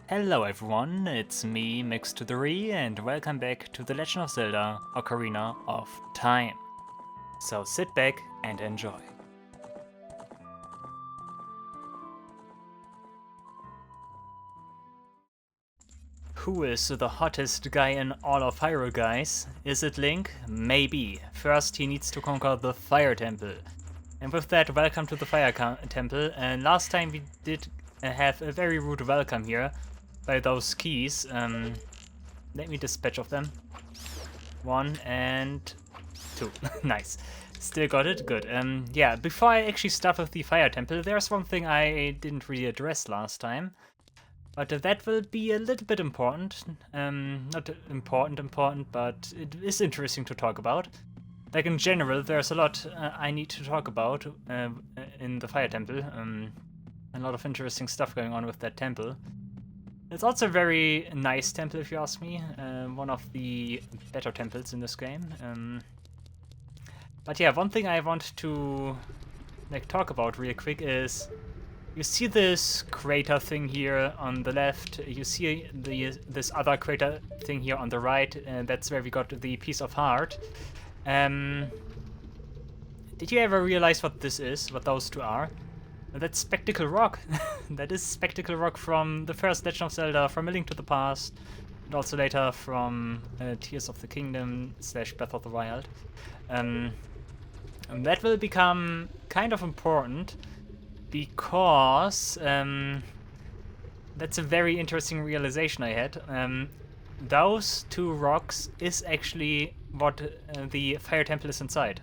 Hello everyone, it's me, Mix2the and welcome back to The Legend of Zelda Ocarina of Time. So sit back and enjoy. Who is the hottest guy in all of Hyrule, guys? Is it Link? Maybe. First he needs to conquer the Fire Temple. And with that, welcome to the Fire Temple. And last time we did have a very rude welcome here by those keys. Let me dispatch of them. 1 and 2. Nice. Still got it? Good. Yeah, before I actually start with the Fire Temple, there's one thing I didn't really address last time. But that will be a little bit important. Not important, but it is interesting to talk about. Like in general, there's a lot I need to talk about in the Fire Temple. A lot of interesting stuff going on with that temple. It's also a very nice temple, if you ask me. One of the better temples in this game. But yeah, one thing I want to talk about real quick is you see this crater thing here on the left. You see this other crater thing here on the right. That's where we got the piece of heart. Did you ever realize what this is? What those two are? That's Spectacle Rock. That is Spectacle Rock from the first Legend of Zelda, from A Link to the Past, and also later from Tears of the Kingdom / Breath of the Wild. And that will become kind of important because that's a very interesting realization I had. Those two rocks is actually what the Fire Temple is inside.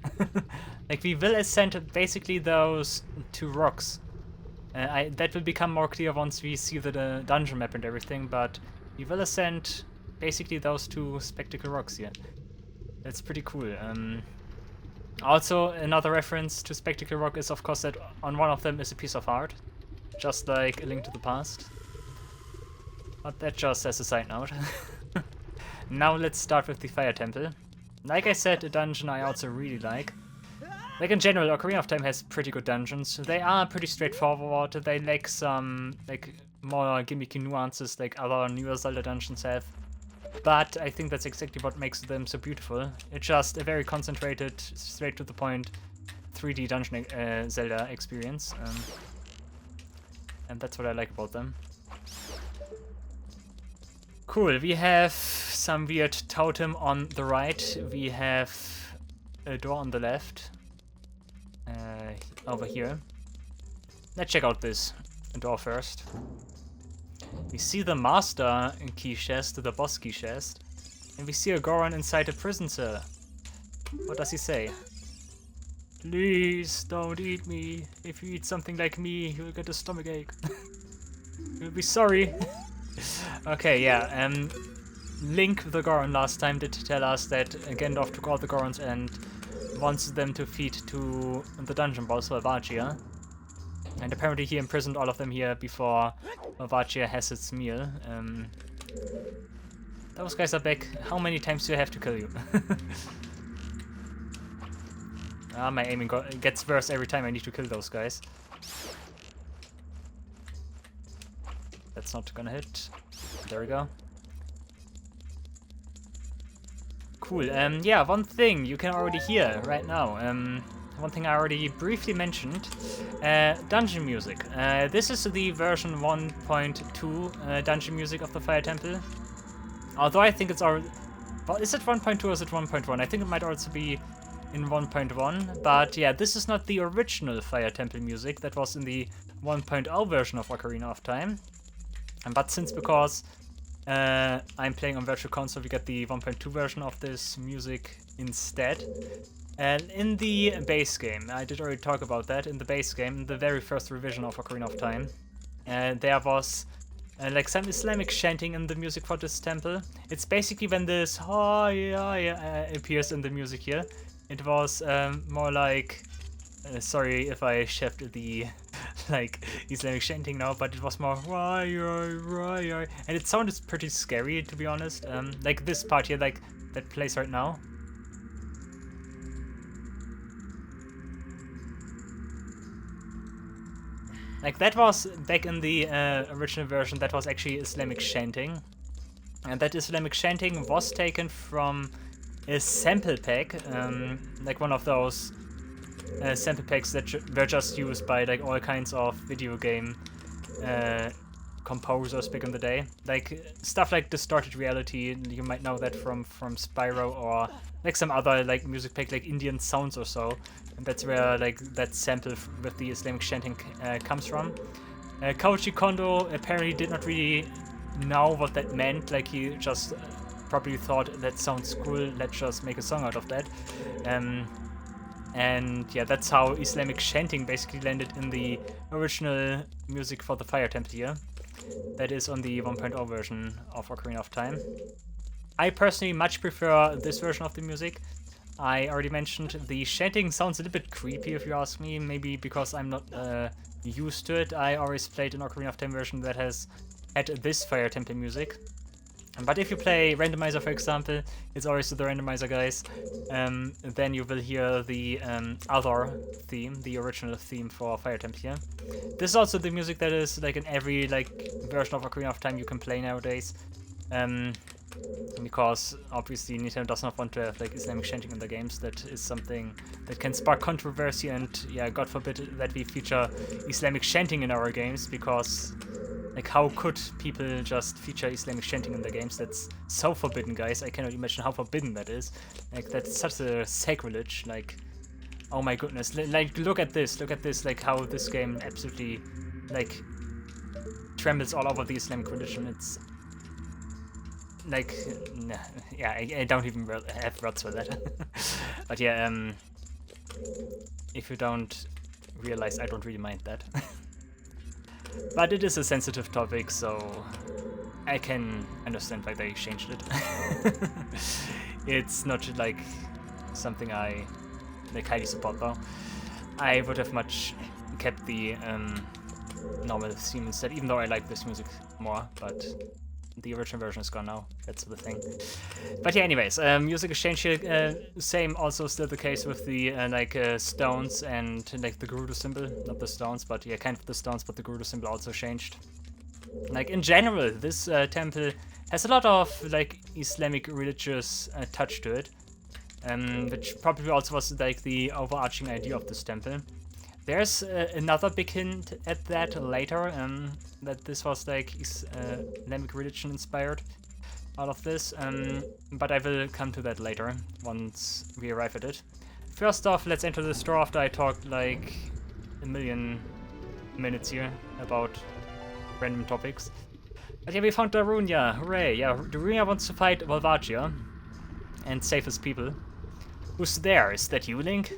Like, we will ascend basically those two rocks. That will become more clear once we see the dungeon map and everything, but we will ascend basically those two spectacle rocks here. That's pretty cool. Also, another reference to Spectacle Rock is, of course, that on one of them is a piece of art, just like A Link to the Past. But that just as a side note. Now let's start with the Fire Temple. Like I said, a dungeon I also really like. Like in general, Ocarina of Time has pretty good dungeons. They are pretty straightforward. They lack some more gimmicky nuances like other newer Zelda dungeons have. But I think that's exactly what makes them so beautiful. It's just a very concentrated, straight to the point 3D dungeon Zelda experience. And that's what I like about them. Cool, we have some weird totem on the right. We have a door on the left. Over here. Let's check out this door first. We see the master key chest, the boss key chest, and we see a Goron inside a prison cell. What does he say? Please don't eat me. If you eat something like me, you'll get a stomachache. You'll be sorry. Okay, yeah. Link the Goron last time did tell us that Gandalf took all the Gorons and wants them to feed to the dungeon boss, Valvachia. And apparently he imprisoned all of them here before Valvachia has its meal. Those guys are back. How many times do I have to kill you? My aiming gets worse every time I need to kill those guys. That's not gonna hit. There we go. Cool. Yeah, one thing you can already hear right now. One thing I already briefly mentioned. Dungeon music. This is the version 1.2 dungeon music of the Fire Temple. Although I think it's already... Well, is it 1.2 or is it 1.1? I think it might also be in 1.1. But yeah, this is not the original Fire Temple music that was in the 1.0 version of Ocarina of Time. But because I'm playing on Virtual Console, we get the 1.2 version of this music instead. And in the base game, I did already talk about that, in the base game, the very first revision of Ocarina of Time, there was like some Islamic chanting in the music for this temple. It's basically when this appears in the music here. It was more like, sorry if I chefed the like Islamic chanting now, but it was more and it sounded pretty scary, to be honest. Like this part here, like that plays right now. Like that was, back in the original version, that was actually Islamic chanting. And that Islamic chanting was taken from a sample pack, like one of those sample packs that were just used by like all kinds of video game composers back in the day. Like stuff like Distorted Reality, you might know that from Spyro, or like some other like music pack like Indian Sounds or so. And that's where like that sample with the Islamic chanting comes from. Koji Kondo apparently did not really know what that meant. Like he just probably thought that sounds cool, let's just make a song out of that. And yeah, that's how Islamic chanting basically landed in the original music for the Fire Temple here. That is on the 1.0 version of Ocarina of Time. I personally much prefer this version of the music. I already mentioned the chanting sounds a little bit creepy if you ask me, maybe because I'm not used to it. I always played an Ocarina of Time version that has had this Fire Temple music. But if you play Randomizer, for example, it's always the Randomizer guys, then you will hear the other theme, the original theme for Fire Temple here. This is also the music that is like in every like version of Ocarina of Time you can play nowadays, because obviously Nintendo does not want to have like Islamic chanting in the games. That is something that can spark controversy, and yeah, God forbid that we feature Islamic chanting in our games, because like, how could people just feature Islamic chanting in their games? That's so forbidden, guys. I cannot imagine how forbidden that is. Like, that's such a sacrilege. Like, oh my goodness. Like, look at this. Look at this. Like, how this game absolutely, like, trembles all over the Islamic religion. It's, like, yeah, I don't even have words for that. But yeah, if you don't realize, I don't really mind that. But it is a sensitive topic, so I can understand why they changed it. It's not like something I like highly support though. I would have much kept the normal theme instead, even though I like this music more, but the original version is gone now. That's the thing. But yeah, anyways, music exchange here, same also still the case with the stones and like the Gerudo symbol. Not the stones, but yeah, kind of the stones, but the Gerudo symbol also changed. Like in general, this temple has a lot of like Islamic religious touch to it, which probably also was like the overarching idea of this temple. There's another big hint at that later, that this was like Islamic religion inspired, all of this, but I will come to that later, once we arrive at it. First off, let's enter the store after I talked like a million minutes here about random topics. But yeah, we found Darunia, hooray! Yeah, Darunia wants to fight Volvagia and save his people. Who's there? Is that you, Link?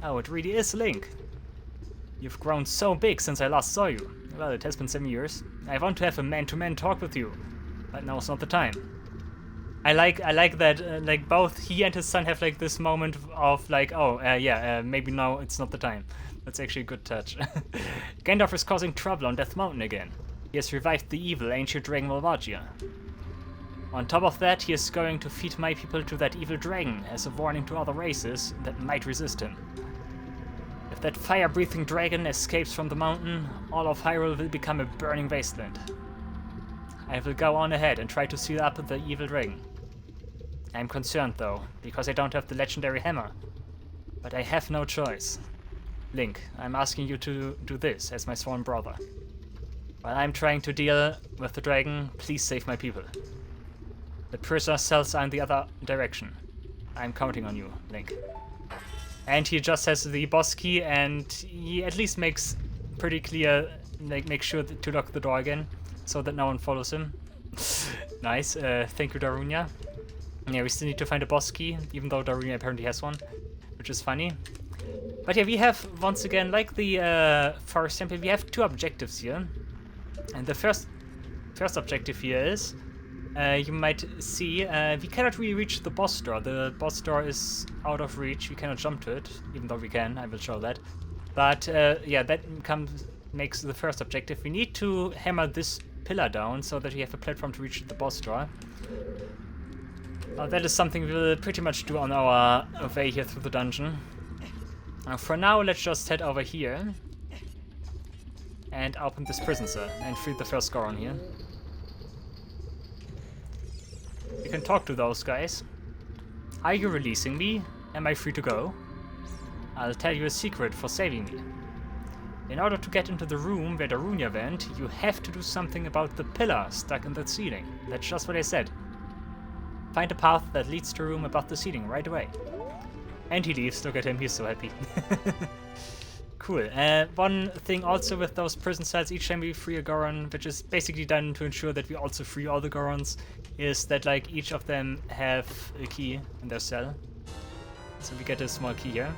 Oh, it really is Link. You've grown so big since I last saw you. Well, it has been 7 years. I want to have a man-to-man talk with you, but now's not the time. I like that like both he and his son have like this moment of like, oh yeah, maybe now it's not the time. That's actually a good touch. Gandalf is causing trouble on Death Mountain again. He has revived the evil ancient dragon Volvagia. On top of that, he is going to feed my people to that evil dragon as a warning to other races that might resist him. If that fire-breathing dragon escapes from the mountain, all of Hyrule will become a burning wasteland. I will go on ahead and try to seal up the evil dragon. I'm concerned though, because I don't have the legendary hammer. But I have no choice. Link, I'm asking you to do this as my sworn brother. While I'm trying to deal with the dragon, please save my people. The prisoner cells are in the other direction. I'm counting on you, Link. And he just has the boss key, and he at least makes pretty clear, like, make sure to lock the door again, so that no one follows him. Nice, thank you, Darunia. Yeah, we still need to find a boss key, even though Darunia apparently has one, which is funny. But yeah, we have, once again, like the Forest Temple, we have two objectives here. And the first objective here is, you might see, we cannot really reach the boss door. The boss door is out of reach. We cannot jump to it, even though we can. I will show that. But yeah, that makes the first objective. We need to hammer this pillar down so that we have a platform to reach the boss door. That is something we will pretty much do on our way here through the dungeon. For now, let's just head over here. and open this prison cell and free the first Goron here. You can talk to those guys. Are you releasing me? Am I free to go? I'll tell you a secret for saving me. In order to get into the room where the Runia went, you have to do something about the pillar stuck in the ceiling. That's just what I said. Find a path that leads to a room above the ceiling right away. And he leaves. Look at him, he's so happy. Cool. One thing also with those prison cells, each time we free a Goron, which is basically done to ensure that we also free all the Gorons, is that like each of them have a key in their cell. So we get a small key here.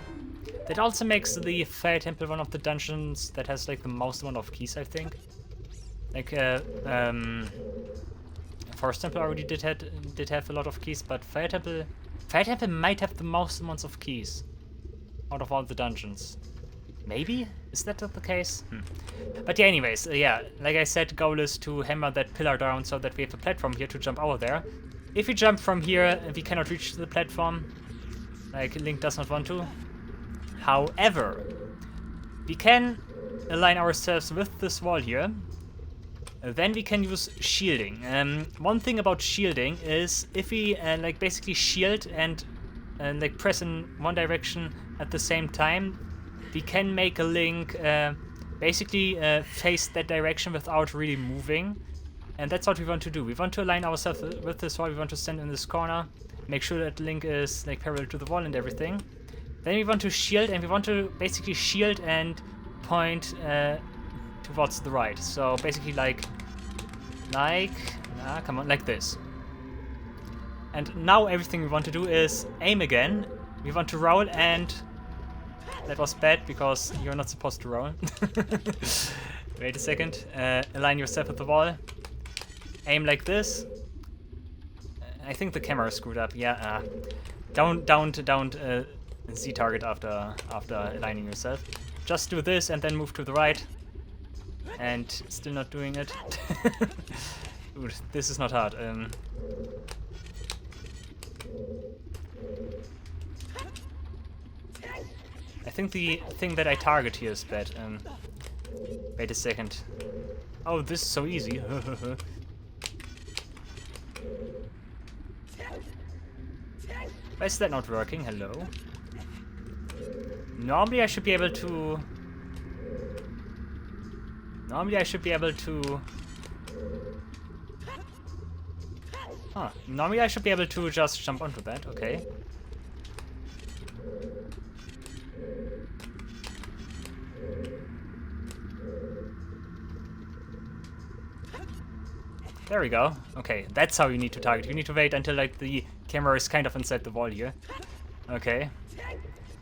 That also makes the Fire Temple one of the dungeons that has like the most amount of keys, I think. Like Forest Temple already did have a lot of keys, but Fire Temple might have the most amounts of keys out of all the dungeons. Maybe? Is that the case? But yeah, anyways, yeah, like I said, goal is to hammer that pillar down so that we have a platform here to jump over there. If we jump from here, we cannot reach the platform. Like, Link does not want to. However, we can align ourselves with this wall here. Then we can use shielding. One thing about shielding is if we like basically shield and like press in one direction at the same time, we can make a Link basically face that direction without really moving. And that's what we want to do. We want to align ourselves with this wall. We want to stand in this corner, make sure that Link is like parallel to the wall and everything. Then we want to shield, and we want to basically shield and point towards the right. So basically like come on, like this. And now everything we want to do is aim again. We want to roll, and that was bad because you're not supposed to roll. Wait a second. Align yourself with the wall. Aim like this. I think the camera is screwed up. Yeah. Don't Z target after aligning yourself. Just do this and then move to the right. And still not doing it. Dude, this is not hard. I think the thing that I target here is bad. Wait a second. Oh, this is so easy. Why is that not working? Hello? Normally I should be able to... Huh. Normally I should be able to just jump onto that. Okay. There we go. Okay, that's how you need to target. You need to wait until like the camera is kind of inside the wall here. Okay.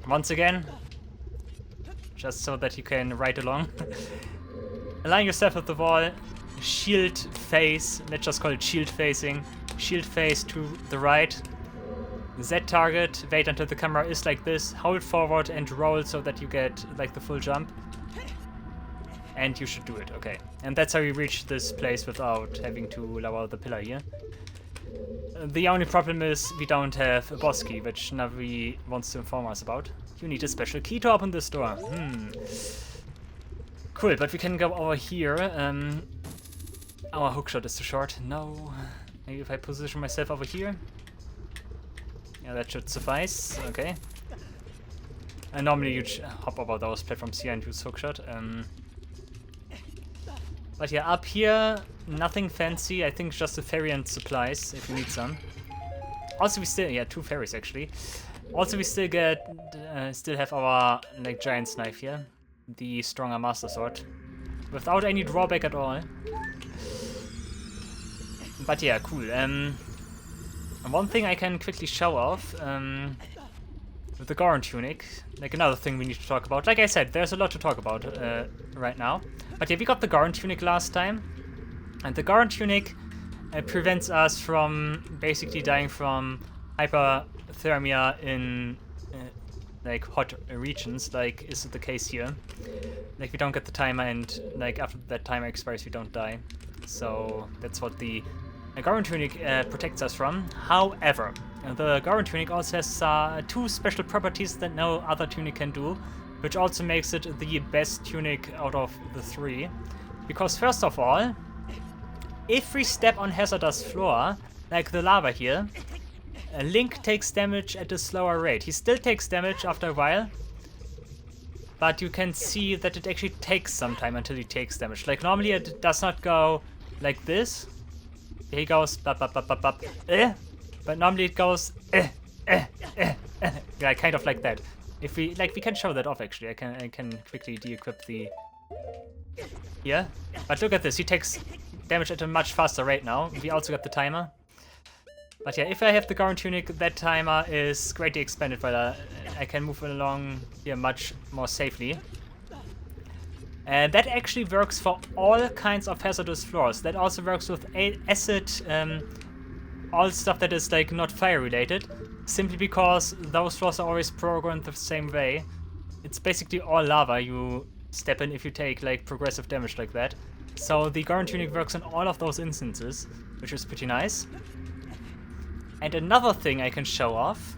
Once again, just so that you can ride along. Align yourself with the wall. Shield face. Let's just call it shield facing. Shield face to the right. Z target. Wait until the camera is like this. Hold forward and roll so that you get like the full jump. And you should do it, okay. And that's how you reach this place without having to lower the pillar here. The only problem is we don't have a boss key, which Navi wants to inform us about. You need a special key to open this door. Cool, but we can go over here. Our hookshot is too short. No. Maybe if I position myself over here. Yeah, that should suffice. Okay. And normally you hop over those platforms here and use hookshot. But yeah, up here, nothing fancy. I think just a ferry and supplies, if you need some. Also, we still, yeah, 2 ferries actually. Also, we still still have our like giant's knife here, the stronger master sword, without any drawback at all. But yeah, cool. One thing I can quickly show off with the Goron tunic, like another thing we need to talk about. Like I said, there's a lot to talk about right now. But yeah, we got the Goron tunic last time, and the Goron tunic prevents us from basically dying from hyperthermia in like hot regions, like is the case here. Like we don't get the timer, and like after that timer expires, we don't die. So that's what the Goron tunic protects us from. However, the Goron tunic also has 2 special properties that no other tunic can do. which also makes it the best tunic out of the three. Because first of all, if we step on hazardous floor, like the lava here, Link takes damage at a slower rate. He still takes damage after a while, but you can see that it actually takes some time until he takes damage. Like normally it does not go like this. Here he goes, bop, bop, bop, bop, bop, but normally it goes, yeah, kind of like that. If we we can show that off actually. I can quickly de-equip the here. But look at this, he takes damage at a much faster rate now. We also got the timer. But yeah, if I have the Goron tunic, that timer is greatly expanded, but I can move along here much more safely. And that actually works for all kinds of hazardous floors. That also works with acid, all stuff that is like not fire related, simply because those floors are always programmed the same way. It's basically all lava you step in if you take like progressive damage like that. So the Goron tunic works in all of those instances, which is pretty nice. And another thing I can show off,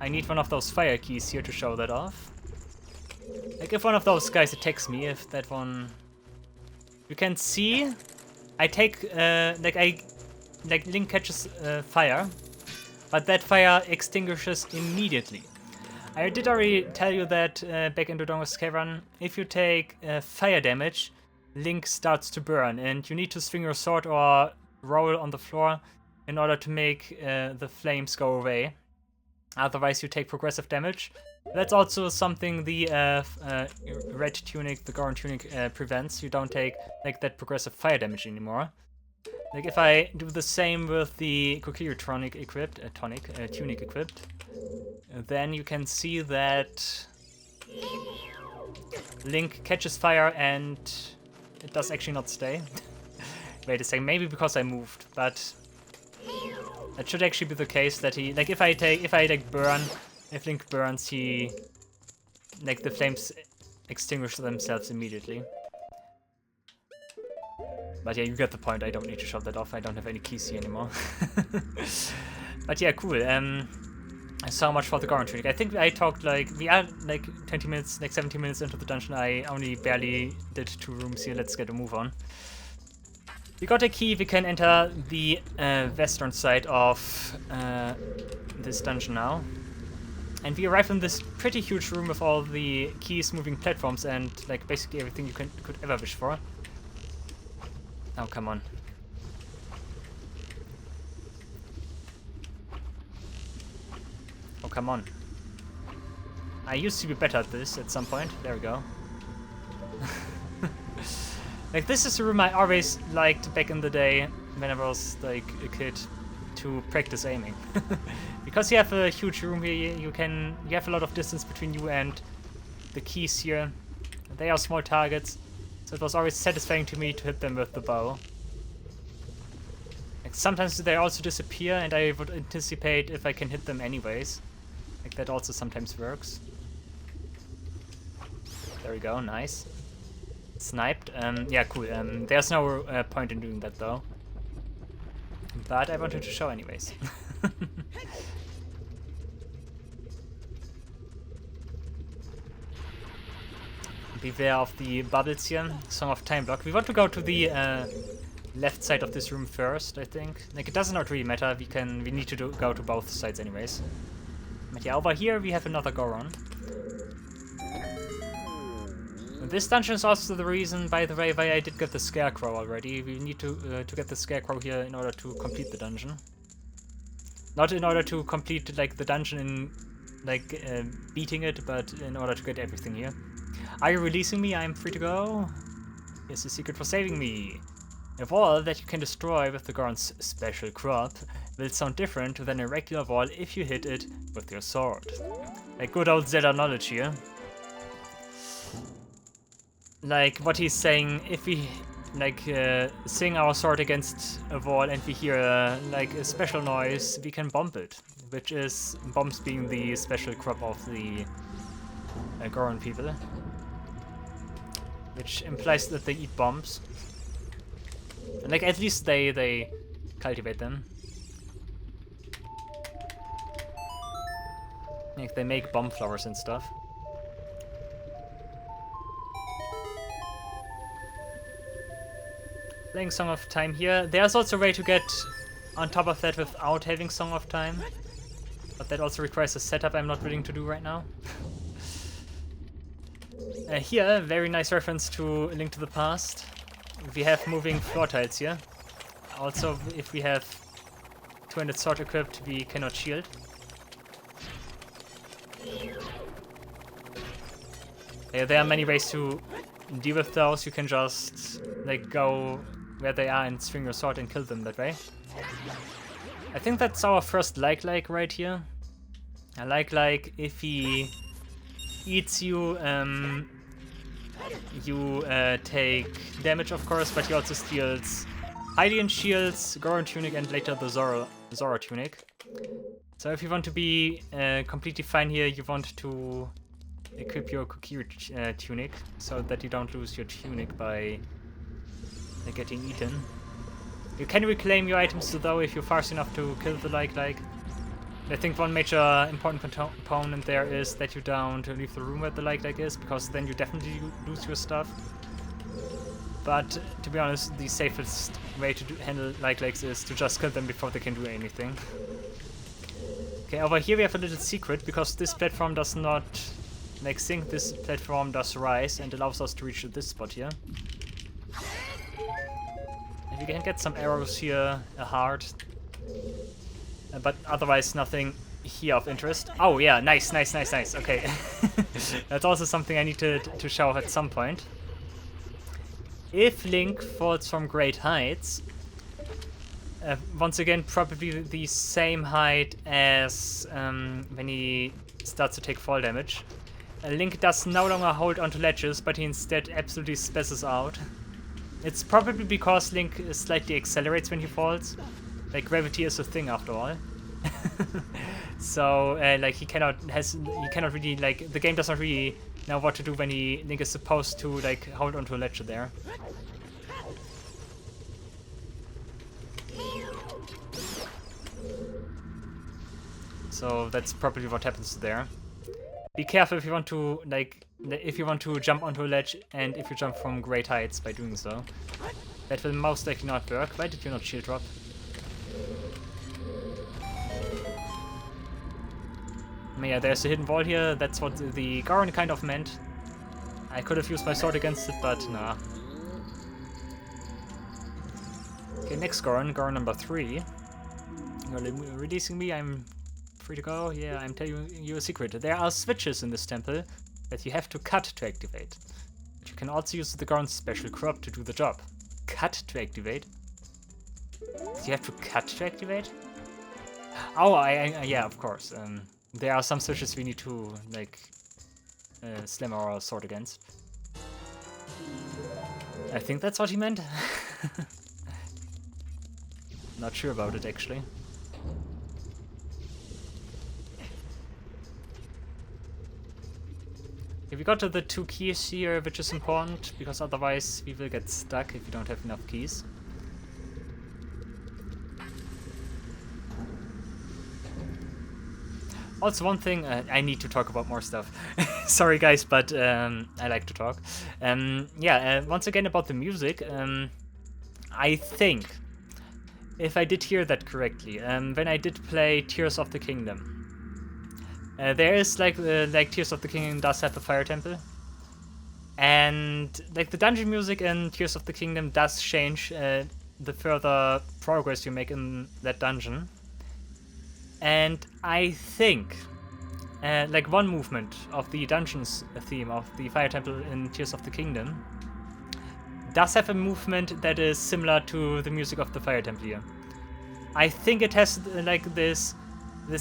I need one of those fire keys here to show that off. Like if one of those guys attacks me, if that one, you can see, I take Link catches fire, but that fire extinguishes immediately. I did already tell you that back in Dodongo's Cave Run, if you take fire damage, Link starts to burn, and you need to swing your sword or roll on the floor in order to make the flames go away. Otherwise you take progressive damage. That's also something the red tunic, the Goron tunic, prevents. You don't take like that progressive fire damage anymore. Like if I do the same with the Kokiri tunic equipped, tunic equipped, then you can see that Link catches fire and it does actually not stay. Wait a second, maybe because I moved, but it should actually be the case that he, like if I burn, if Link burns, he, like the flames extinguish themselves immediately. But yeah, you get the point, I don't need to show that off, I don't have any keys here anymore. But yeah, cool. So much for the Goron tunic. I think I talked like, we are like 20 minutes, like 17 minutes into the dungeon. I only barely did 2 rooms here. Let's get a move on. We got a key, we can enter the western side of this dungeon now. And we arrive in this pretty huge room with all the keys, moving platforms, and like basically everything you could ever wish for. Oh, come on. Oh, come on. I used to be better at this at some point. There we go. Like, this is a room I always liked back in the day, whenever I was like a kid, to practice aiming. Because you have a huge room here, you have a lot of distance between you and the keys here. They are small targets, so it was always satisfying to me to hit them with the bow. Like, sometimes they also disappear, and I would anticipate if I can hit them anyways. Like, that also sometimes works. There we go, nice. Sniped. Yeah, cool. There's no point in doing that though. But I wanted to show anyways. Beware of the bubbles here. Song of Time block. We want to go to the left side of this room first, I think. Like, it does not really matter. We need to go to both sides anyways. But yeah, over here we have another Goron. This dungeon is also the reason, by the way, why I did get the Scarecrow already. We need to get the Scarecrow here in order to complete the dungeon. Not in order to complete like the dungeon in like beating it, but in order to get everything here. Are you releasing me? I'm free to go. Here's the secret for saving me. A wall that you can destroy with the Goron's special crop will sound different than a regular wall if you hit it with your sword. Like good old Zelda knowledge here. Like what he's saying, if we like swing our sword against a wall and we hear like a special noise, we can bomb it, which is bombs being the special crop of the Goron people, which implies that they eat bombs. And, like at least they cultivate them. Like they make bomb flowers and stuff. playing Song of Time here. There's also a way to get on top of that without having Song of Time. But that also requires a setup I'm not willing to do right now. Here, very nice reference to A Link to the Past. We have moving floor tiles here. Also, if we have 200 sword equipped, we cannot shield. There are many ways to deal with those. You can just like go where they are and swing your sword and kill them that way. I think that's our first like right here. I like if he eats you, you take damage of course, but he also steals Hylian shields, Goron tunic, and later the Zora tunic. So if you want to be completely fine here, you want to equip your Kokiri tunic so that you don't lose your tunic by getting eaten. You can reclaim your items though if you're fast enough to kill the like. I think one major important component there is that you don't leave the room where the like is, because then you definitely lose your stuff. But to be honest, the safest way to handle likes is to just kill them before they can do anything. Okay, over here we have a little secret, because this platform does not sink, this platform does rise and allows us to reach this spot here. If you can get some arrows here, a heart, but otherwise nothing here of interest. Oh yeah, nice, okay. That's also something I need to show at some point. If Link falls from great heights, once again probably the same height as when he starts to take fall damage, Link does no longer hold onto ledges, but he instead absolutely spazzes out. It's probably because Link slightly accelerates when he falls. Like, gravity is a thing after all. So, like, he cannot really, like, the game does not really know what to do when Link is supposed to, like, hold onto a ledge there. So that's probably what happens there. Be careful if you want to, like, jump onto a ledge and if you jump from great heights by doing so. That will most likely not work. Why did you not shield drop? Yeah, there's a hidden wall here. That's what the Goron kind of meant. I could have used my sword against it, but nah. Okay, next Goron number 3. You're releasing me, I'm free to go. Yeah, I'm telling you a secret. There are switches in this temple that you have to cut to activate. But you can also use the Goron's special crop to do the job. Cut to activate? You have to cut to activate? Oh, yeah, of course. There are some switches we need to, like, slam our sword against. I think that's what he meant. Not sure about it, actually. Okay, we got to the 2 keys here, which is important, because otherwise we will get stuck if we don't have enough keys. Also, one thing, I need to talk about more stuff. Sorry guys, but I like to talk. Once again about the music, I think, if I did hear that correctly, when I did play Tears of the Kingdom, there is like Tears of the Kingdom does have a fire temple, and like the dungeon music in Tears of the Kingdom does change the further progress you make in that dungeon. And I think, like one movement of the dungeons theme of the Fire Temple in Tears of the Kingdom does have a movement that is similar to the music of the Fire Temple here. I think it has like this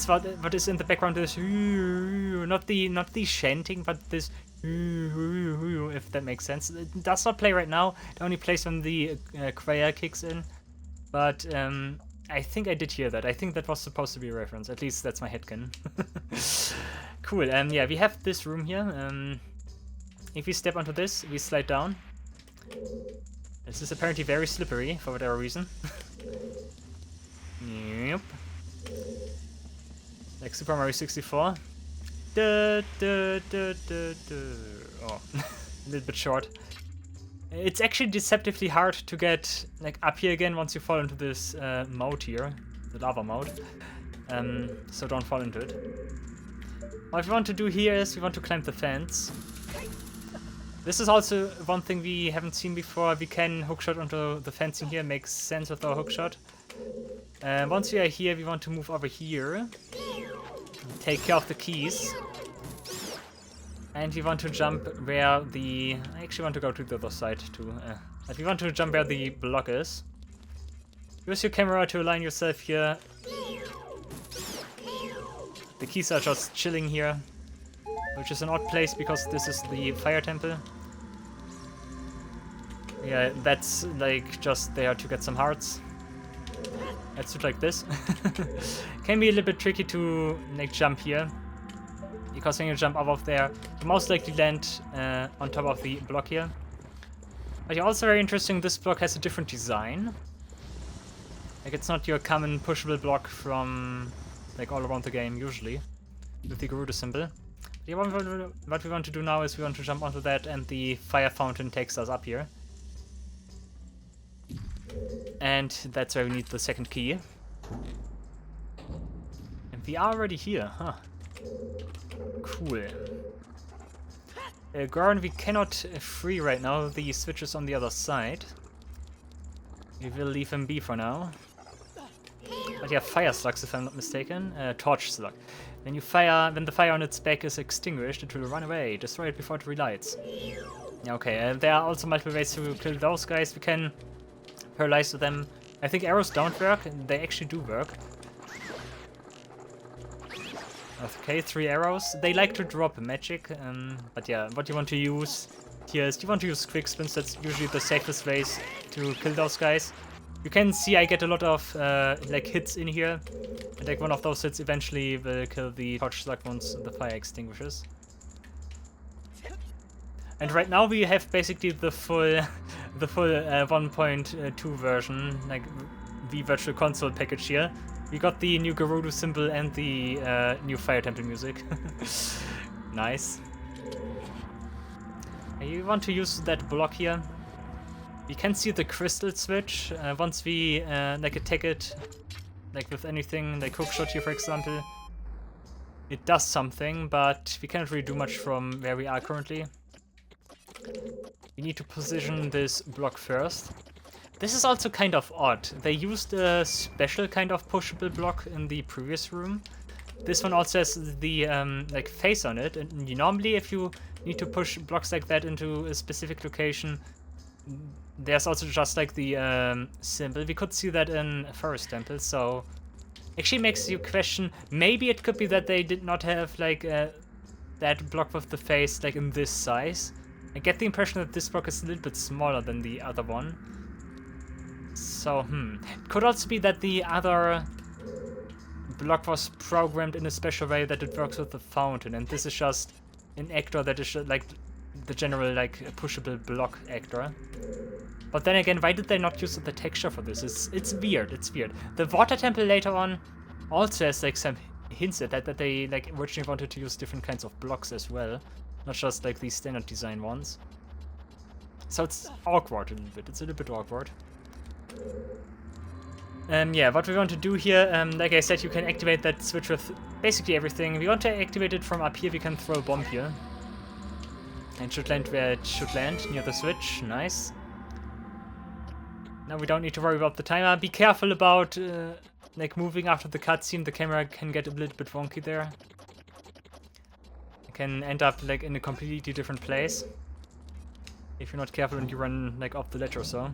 what is in the background, this not the chanting, but this if that makes sense. It does not play right now. It only plays when the choir kicks in, but I think I did hear that. I think that was supposed to be a reference. At least that's my headcanon. Cool. Yeah, we have this room here. If we step onto this, we slide down. This is apparently very slippery for whatever reason. Yep. Like Super Mario 64. Oh, a little bit short. It's actually deceptively hard to get like up here again once you fall into this mode here, the lava mode. So don't fall into it. What we want to do here is we want to climb the fence. This is also one thing we haven't seen before. We can hookshot onto the fencing here, makes sense with our hookshot. Once we are here, we want to move over here, take care of the keys. And we want to jump where the... I actually want to go to the other side too. But we want to jump where the block is. Use your camera to align yourself here. The keys are just chilling here, which is an odd place because this is the fire temple. Yeah, that's like just there to get some hearts. Let's do it like this. Can be a little bit tricky to like jump here, because when you jump up of there, you most likely land on top of the block here. But yeah, also very interesting, this block has a different design. Like it's not your common pushable block from like all around the game usually, with the Gerudo symbol. But yeah, what we want to do now is we want to jump onto that, and the fire fountain takes us up here. And that's where we need the second key. And we are already here, huh? Cool. Goran, we cannot free right now. The switch is on the other side. We will leave him be for now. But yeah, fire slugs if I'm not mistaken. Torch slug. When the fire on its back is extinguished, it will run away. Destroy it before it relights. Okay, there are also multiple ways to kill those guys. We can paralyze them. I think arrows don't work. They actually do work. Okay, 3 arrows. They like to drop magic. But yeah, what you want to use here is you want to use quick spins. That's usually the safest ways to kill those guys. You can see I get a lot of like hits in here. And like one of those hits eventually will kill the torch slug once the fire extinguishes. And right now we have basically the full 1.2 version, like the virtual console package here. We got the new Gerudo symbol and the new Fire Temple music. Nice. You want to use that block here. We can see the crystal switch once we like attack it, like with anything, like hookshot here for example. It does something, but we cannot really do much from where we are currently. We need to position this block first. This is also kind of odd. They used a special kind of pushable block in the previous room. This one also has the like face on it, and normally if you need to push blocks like that into a specific location, there's also just like the symbol. We could see that in Forest Temple, so actually makes you question, maybe it could be that they did not have like that block with the face like in this size. I get the impression that this block is a little bit smaller than the other one. So, it could also be that the other block was programmed in a special way that it works with the fountain, and this is just an actor that is like the general like pushable block actor. But then again, why did they not use the texture for this? It's weird, it's weird. The water temple later on also has like some hints at that they like originally wanted to use different kinds of blocks as well. Not just like these standard design ones. So it's awkward a little bit. It's a little bit awkward. Yeah, what we want to do here, like I said, you can activate that switch with basically everything. We want to activate it from up here. We can throw a bomb here. And it should land where it should land, near the switch. Nice. Now we don't need to worry about the timer. Be careful about like moving after the cutscene. The camera can get a little bit wonky there. Can end up like in a completely different place if you're not careful and you run like off the ledge or so.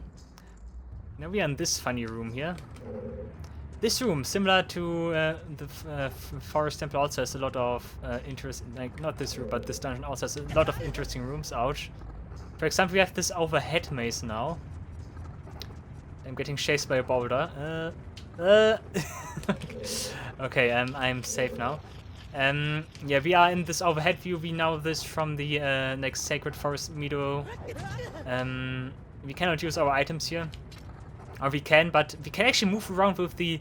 Now we are in this funny room here. This room, similar to the Forest Temple, also has a lot of like not this room, but this dungeon also has a lot of interesting rooms. Ouch. For example, we have this overhead maze now. I'm getting chased by a boulder. Okay, I'm safe now. Yeah, we are in this overhead view. We know this from the like Sacred Forest Meadow. We cannot use our items here, or we can, but we can actually move around with the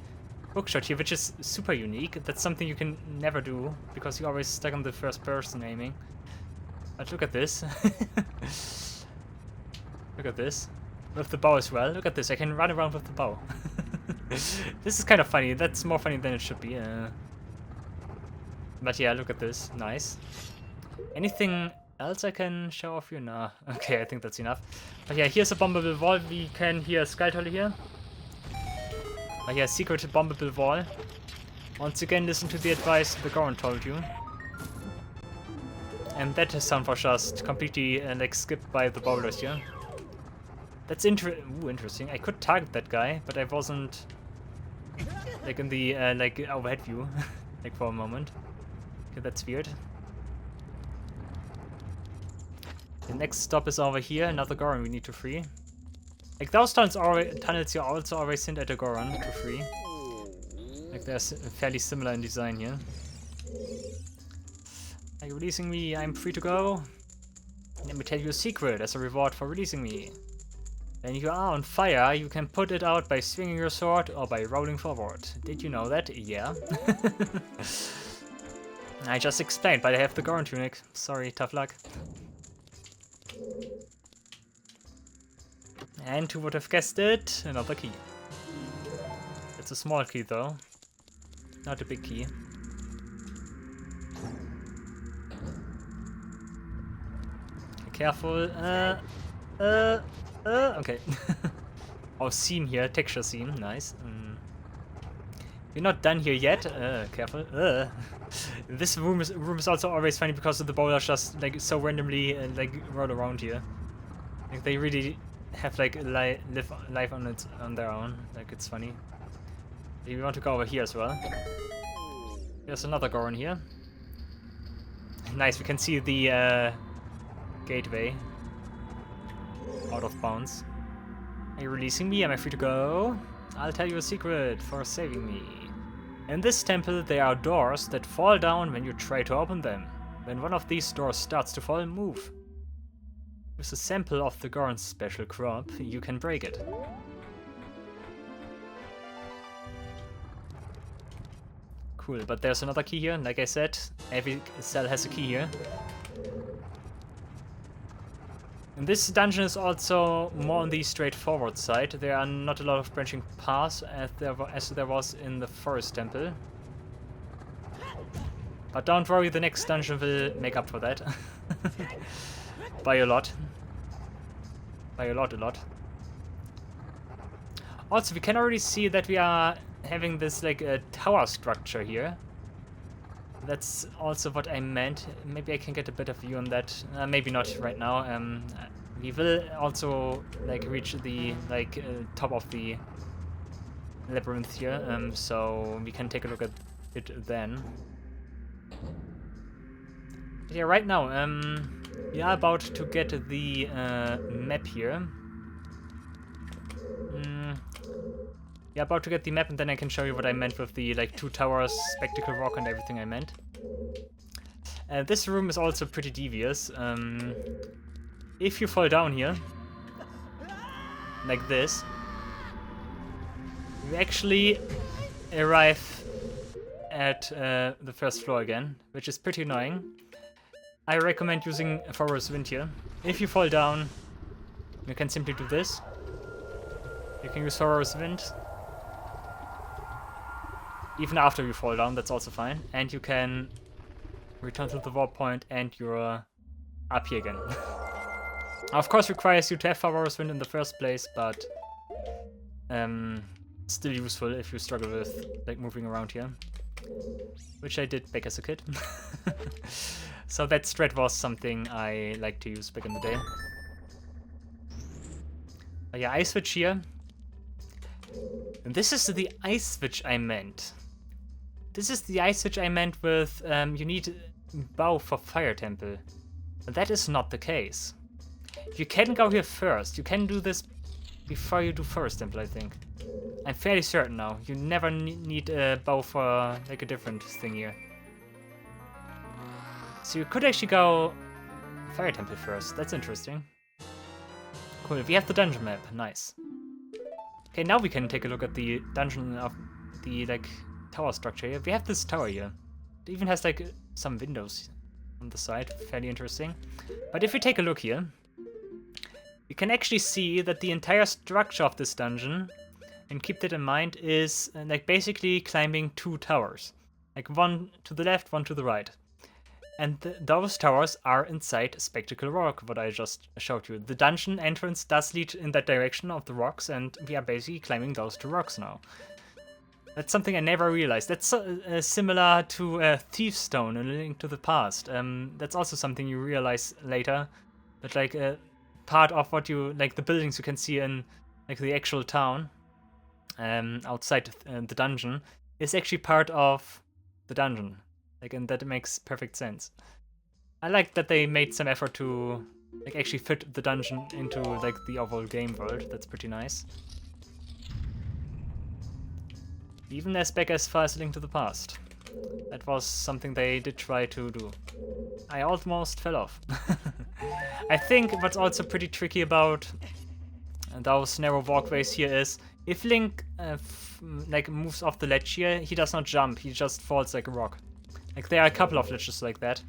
hookshot here, which is super unique. That's something you can never do because you're always stuck on the first person aiming. But look at this. Look at this. With the bow as well. Look at this, I can run around with the bow. This is kind of funny. That's more funny than it should be. But yeah, look at this. Nice. Anything else I can show off you? Nah. Okay, I think that's enough. But yeah, here's a bombable wall. We can hear a Skulltoll here. But yeah, secret bombable wall. Once again, listen to the advice the Goron told you. And that sound was just completely like skipped by the boulders here. That's interesting. I could target that guy, but I wasn't like in the like overhead view, like for a moment. Okay, that's weird. The next stop is over here. Another Goron we need to free. Like those tunnels you also always hint at a Goron to free. Like they're fairly similar in design here. Are you releasing me? I'm free to go. Let me tell you a secret as a reward for releasing me. When you are on fire, you can put it out by swinging your sword or by rolling forward. Did you know that? Yeah. I just explained, but I have the Goron tunic. Sorry, tough luck. And who would have guessed it? Another key. It's a small key though. Not a big key. Be careful. Okay. Oh, seam here, texture seam, nice. We're not done here yet. Careful. This room is also always funny because the boulders just like so randomly like roll around here. Like they really have like life on their own. Like it's funny. We want to go over here as well. There's another Goron here. Nice, we can see the gateway. Out of bounds. Are you releasing me? Am I free to go? I'll tell you a secret for saving me. In this temple there are doors that fall down when you try to open them. When one of these doors starts to fall, move. With a sample of the Goron's special crop, you can break it. Cool, but there's another key here. Like I said, every cell has a key here. And this dungeon is also more on the straightforward side. There are not a lot of branching paths as there was in the forest temple. But don't worry, the next dungeon will make up for that. By a lot. By a lot. Also, we can already see that we are having this like a tower structure here. That's also what I meant. Maybe I can get a better view on that. Maybe not right now. We will also like reach the top of the labyrinth here, so we can take a look at it then. But yeah, right now we are about to get the map here. Yeah, about to get the map, and then I can show you what I meant with the like 2 towers, spectacle rock, and everything I meant. This room is also pretty devious. If you fall down here, like this, you actually arrive at the first floor again, which is pretty annoying. I recommend using Forest Wind here. If you fall down, you can simply do this. You can use Forest Wind. Even after you fall down, that's also fine. And you can return to the warp point and you're up here again. Of course requires you to have Forest Wind in the first place, but still useful if you struggle with like moving around here. Which I did back as a kid. So that strat was something I liked to use back in the day. But yeah, ice switch here. And this is the ice switch I meant. This is the ice switch I meant with you need bow for fire temple. But that is not the case. You can go here first. You can do this before you do forest temple, I think. I'm fairly certain now. You never need a bow for like a different thing here. So you could actually go fire temple first. That's interesting. Cool. We have the dungeon map. Nice. Okay, now we can take a look at the dungeon of the like tower structure here. We have this tower here. It even has like some windows on the side. Fairly interesting. But if we take a look here, you can actually see that the entire structure of this dungeon, and keep that in mind, is like basically climbing 2 towers. Like one to the left, one to the right. And those towers are inside Spectacle Rock, what I just showed you. The dungeon entrance does lead in that direction of the rocks, and we are basically climbing those 2 rocks now. That's something I never realized. That's similar to Thief's Stone in A Link to the Past. That's also something you realize later. But like part of what you, like the buildings you can see in like the actual town, outside the dungeon, is actually part of the dungeon. Like, and that makes perfect sense. I like that they made some effort to like actually fit the dungeon into like the overall game world. That's pretty nice. Even as back as far as A Link to the Past. That was something they did try to do. I almost fell off. I think what's also pretty tricky about those narrow walkways here is if Link like moves off the ledge here, he does not jump, he just falls like a rock. Like there are a couple of ledges like that.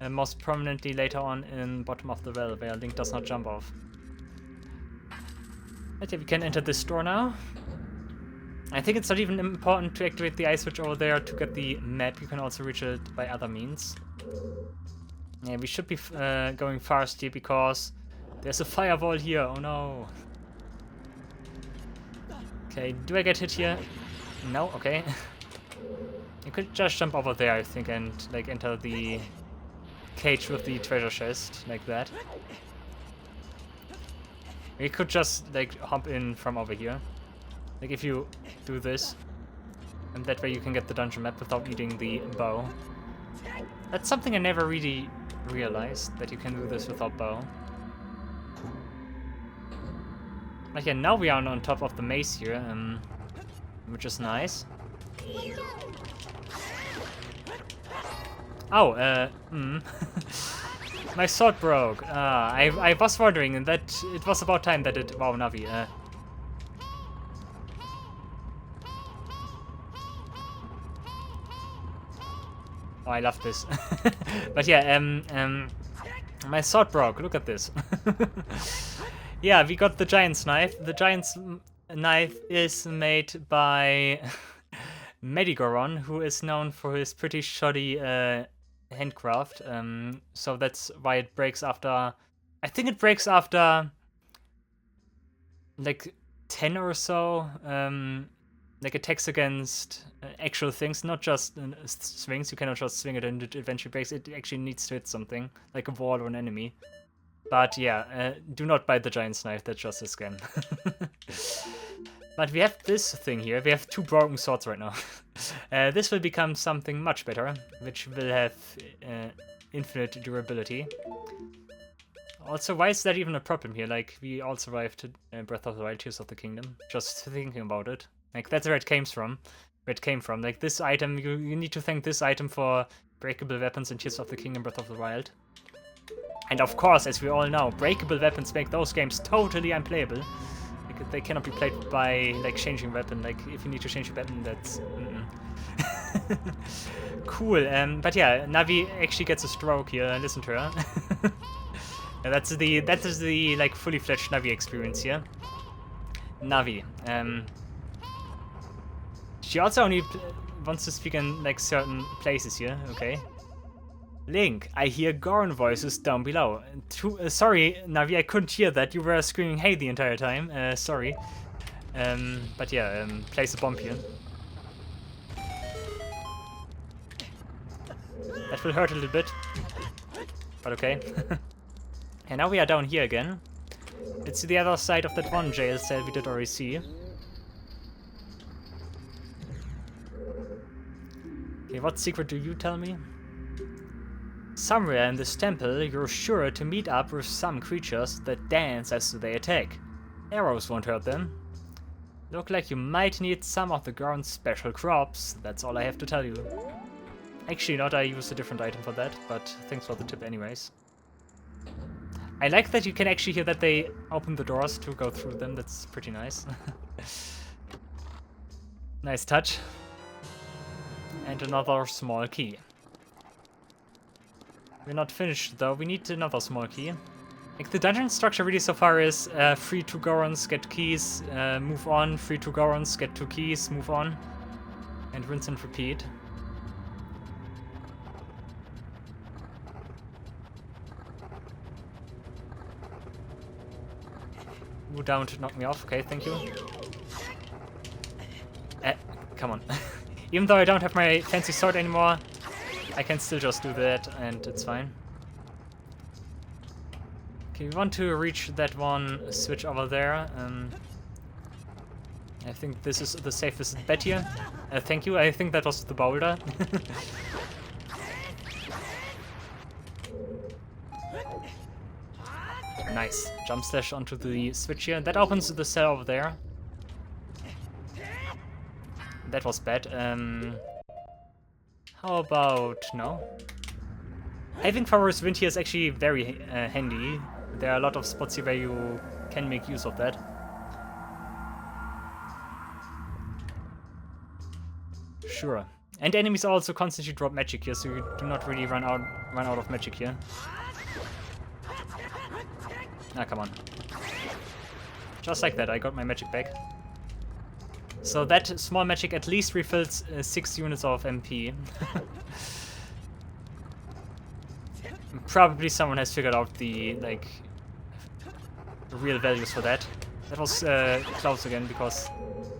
Most prominently later on in Bottom of the Well, where Link does not jump off. Okay, we can enter this door now. I think it's not even important to activate the ice switch over there to get the map. You can also reach it by other means. Yeah, we should be going fast here because there's a firewall here. Oh no. Okay, do I get hit here? No? Okay. You could just jump over there, I think, and like enter the cage with the treasure chest, like that. We could just like hop in from over here. Like if you do this, and that way you can get the dungeon map without needing the bow. That's something I never really realized, that you can do this without bow. But yeah, now we are on top of the maze here, which is nice. Oh, my sword broke. I was wondering that it was about time that it... Wow, Navi, Oh, I love this. But yeah, my sword broke. Look at this. Yeah, we got the giant's knife. The giant's knife is made by Medigoron, who is known for his pretty shoddy handcraft. So that's why it breaks after... I think it breaks after like 10 or so like attacks against actual things, not just swings. You cannot just swing it and it eventually breaks. It actually needs to hit something, like a wall or an enemy. But yeah, do not buy the giant's knife, that's just a scam. But we have this thing here. We have 2 broken swords right now. This will become something much better, which will have infinite durability. Also, why is that even a problem here? Like, we all survived Breath of the Wild, Tears of the Kingdom. Just thinking about it. Like, that's where it came from. Like, this item, you need to thank this item for breakable weapons in Tears of the Kingdom, Breath of the Wild. And of course, as we all know, breakable weapons make those games totally unplayable. Like, they cannot be played by, like, changing weapon. Like, if you need to change your weapon, that's... Cool, but yeah, Navi actually gets a stroke here. Listen to her. Yeah, that is the, like, fully fledged Navi experience here. Navi, she also only wants to speak in, like, certain places here, okay. Link, I hear Goron voices down below. Sorry, Navi, I couldn't hear that. You were screaming hey the entire time. Sorry. But yeah, place a bomb here. That will hurt a little bit. But okay. And now we are down here again. It's the other side of that one jail cell we did already see. Okay, what secret do you tell me? Somewhere in this temple, you're sure to meet up with some creatures that dance as they attack. Arrows won't hurt them. Look like you might need some of the Goron's special crops. That's all I have to tell you. Actually not, I used a different item for that, but thanks for the tip anyways. I like that you can actually hear that they open the doors to go through them. That's pretty nice. Nice touch. And another small key. We're not finished though, we need another small key. Like, the dungeon structure really so far is free 2 Gorons, get keys, move on, free 2 Gorons, get 2 keys, move on, and rinse and repeat. Ooh, don't knock me off. Okay, thank you. Come on. Even though I don't have my fancy sword anymore, I can still just do that, and it's fine. Okay, we want to reach that one switch over there. I think this is the safest bet here. Thank you, I think that was the boulder. Nice. Jump slash onto the switch here. That opens the cell over there. That was bad. How about... no? Having Forest Wind here is actually very handy. There are a lot of spots here where you can make use of that. Sure. And enemies also constantly drop magic here, so you do not really run out of magic here. Ah, come on. Just like that, I got my magic back. So that small magic at least refills 6 units of MP. Probably someone has figured out the, like, real values for that. That was close again because...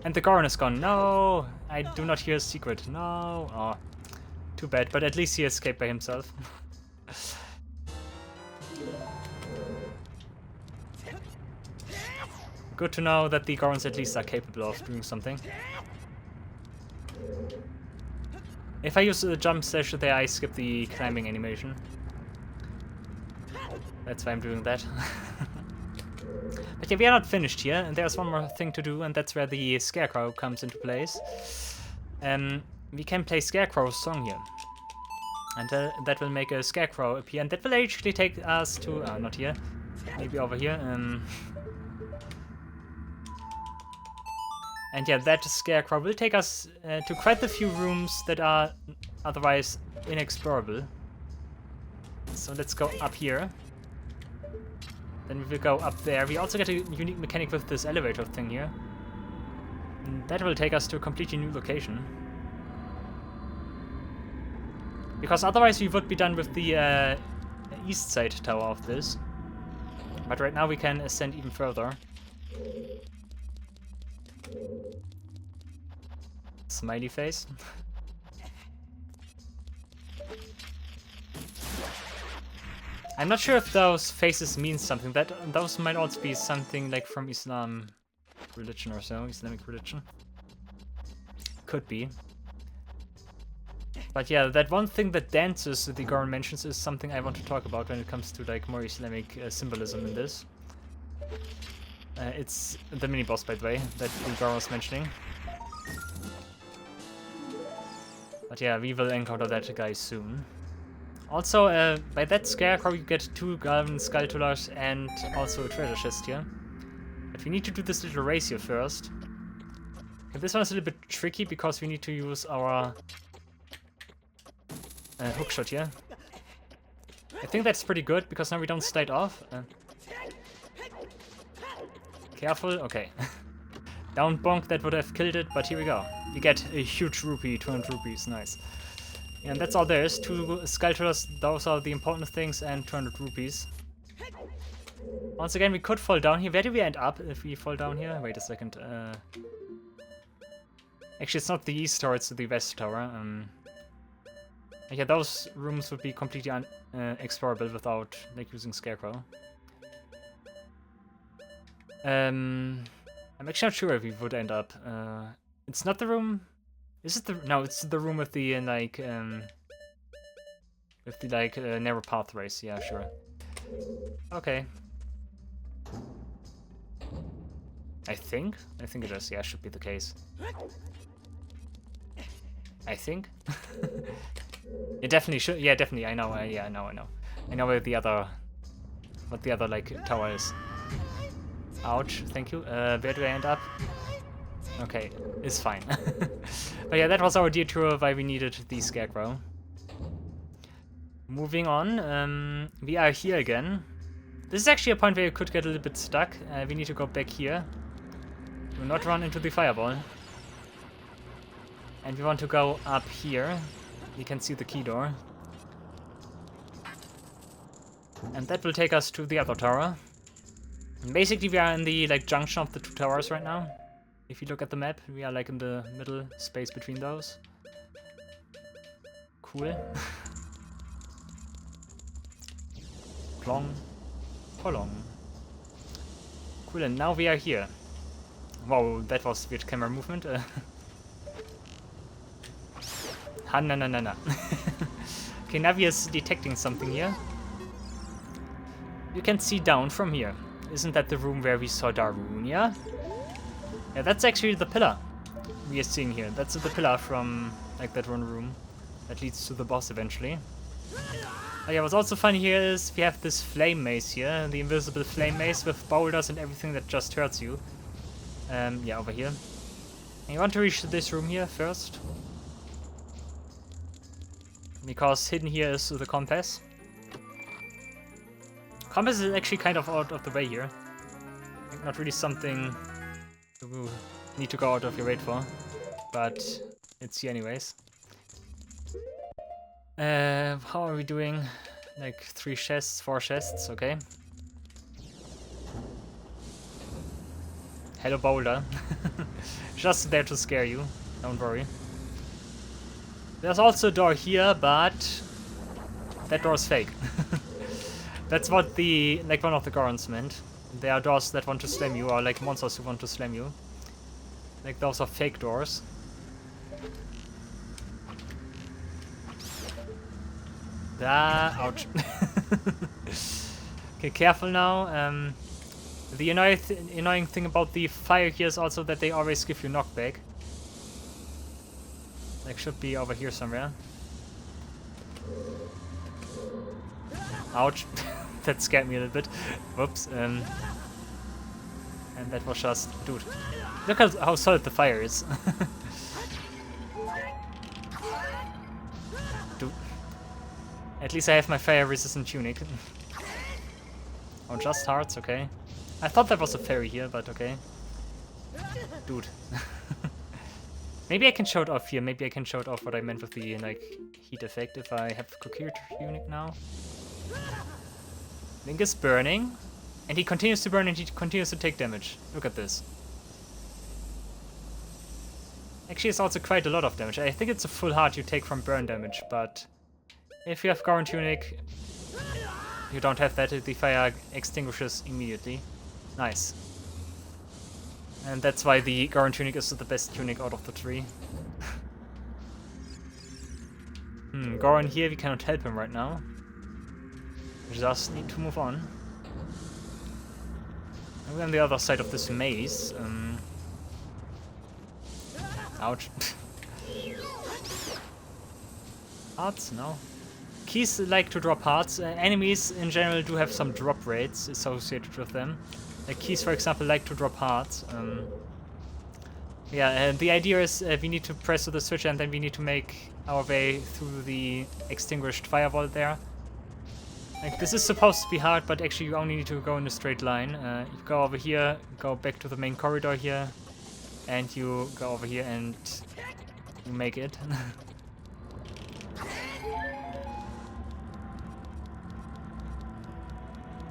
And the Goron is gone. No! I do not hear a secret. No! Oh, too bad, but at least he escaped by himself. Good to know that the Gorons at least are capable of doing something. If I use the jump slash there, I skip the climbing animation. That's why I'm doing that. But yeah, we are not finished here, and there's one more thing to do, and that's where the Scarecrow comes into place. We can play Scarecrow's song here. And that will make a Scarecrow appear, and that will actually take us to... not here. Maybe over here. And yeah, that Scarecrow will take us to quite a few rooms that are otherwise inexplorable. So let's go up here. Then we will go up there. We also get a unique mechanic with this elevator thing here. And that will take us to a completely new location. Because otherwise we would be done with the east side tower of this. But right now we can ascend even further. Smiley face. I'm not sure if those faces mean something. Those might also be something like from Islam religion or so, Islamic religion. Could be. But yeah, that one thing that dances the Goron mentions is something I want to talk about when it comes to like more Islamic symbolism in this. It's the mini boss, by the way, that the Goron was mentioning. But yeah, we will encounter that guy soon. Also, by that Scarecrow you get 2 Golden Skulltulas and also a treasure chest here. But we need to do this little race here first. Okay, this one's a little bit tricky because we need to use our hookshot here. I think that's pretty good because now we don't slide off. Careful, okay. Down bonk, that would have killed it, but here we go. We get a huge rupee, 200 rupees, nice. And that's all there is. 2 Skulltulas, those are the important things, and 200 rupees. Once again, we could fall down here. Where do we end up if we fall down here? Wait a second. Actually, it's not the east tower, it's the west tower. Yeah, those rooms would be completely unexplorable without like using Scarecrow. I'm actually not sure if we would end up. It's not the room. Is it the? No, it's the room with the narrow pathways. Yeah, sure. Okay. I think it is. Yeah, should be the case. I think. It definitely should. Yeah, definitely. I know. Yeah, I know. I know where the other, what the other like tower is. Ouch. Thank you. Where do I end up? Okay, it's fine. But yeah, that was our detour why we needed the Scarecrow. Moving on, we are here again. This is actually a point where you could get a little bit stuck. We need to go back here. Do not run into the fireball. And we want to go up here. You can see the key door. And that will take us to the other tower. And basically we are in the like junction of the two towers right now. If you look at the map, we are like in the middle space between those. Cool. Plong. Polong. Cool, and now we are here. Wow, that was weird camera movement. Ha-na-na-na-na. Okay, Navi is detecting something here. You can see down from here. Isn't that the room where we saw Darunia? Yeah, that's actually the pillar we are seeing here. That's the pillar from like that one room that leads to the boss eventually. Oh yeah, what's also funny here is we have this flame maze here, the invisible flame maze with boulders and everything that just hurts you. Yeah, over here. And you want to reach this room here first. Because hidden here is the compass. Compass is actually kind of out of the way here. Like, not really something you need to go out of your way for. But it's here anyways. How are we doing? Like 3 chests, 4 chests, okay. Hello boulder. Just there to scare you, don't worry. There's also a door here, but that door is fake. That's what the, like one of the Gorons meant. There are doors that want to slam you, or like monsters who want to slam you. Like those are fake doors. Ouch. Okay, careful now. The annoying thing about the fire here is also that they always give you knockback. Like, should be over here somewhere. Ouch. That scared me a little bit. Whoops. And that was just... Dude. Look at how solid the fire is. Dude. At least I have my fire-resistant tunic. Oh, just hearts, okay. I thought there was a fairy here, but okay. Dude. Maybe I can show it off here. Maybe I can show it off what I meant with the like heat effect if I have Cookiered tunic now. Link is burning. And he continues to burn and he continues to take damage. Look at this. Actually, it's also quite a lot of damage. I think it's a full heart you take from burn damage, but if you have Goron tunic, you don't have that. The fire extinguishes immediately. Nice. And that's why the Goron tunic is the best tunic out of the 3. Goron here, we cannot help him right now. We just need to move on. And we're on the other side of this maze. Ouch. Hearts? No. Keys like to drop hearts. Enemies in general do have some drop rates associated with them. Like keys, for example, like to drop hearts. Yeah, the idea is we need to press the switch and then we need to make our way through the extinguished firewall there. Like, this is supposed to be hard, but actually you only need to go in a straight line. You go over here, go back to the main corridor here, and you go over here and you make it.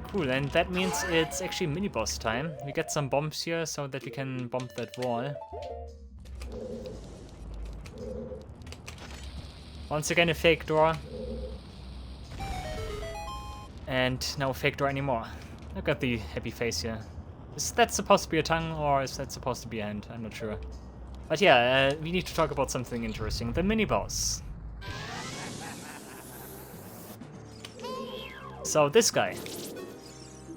Cool, and that means it's actually mini-boss time. We get some bombs here so that we can bomb that wall. Once again a fake door. And no fake door anymore. Look at the happy face here. Is that supposed to be a tongue or is that supposed to be a hand? I'm not sure. But yeah, we need to talk about something interesting. The mini-boss. So this guy.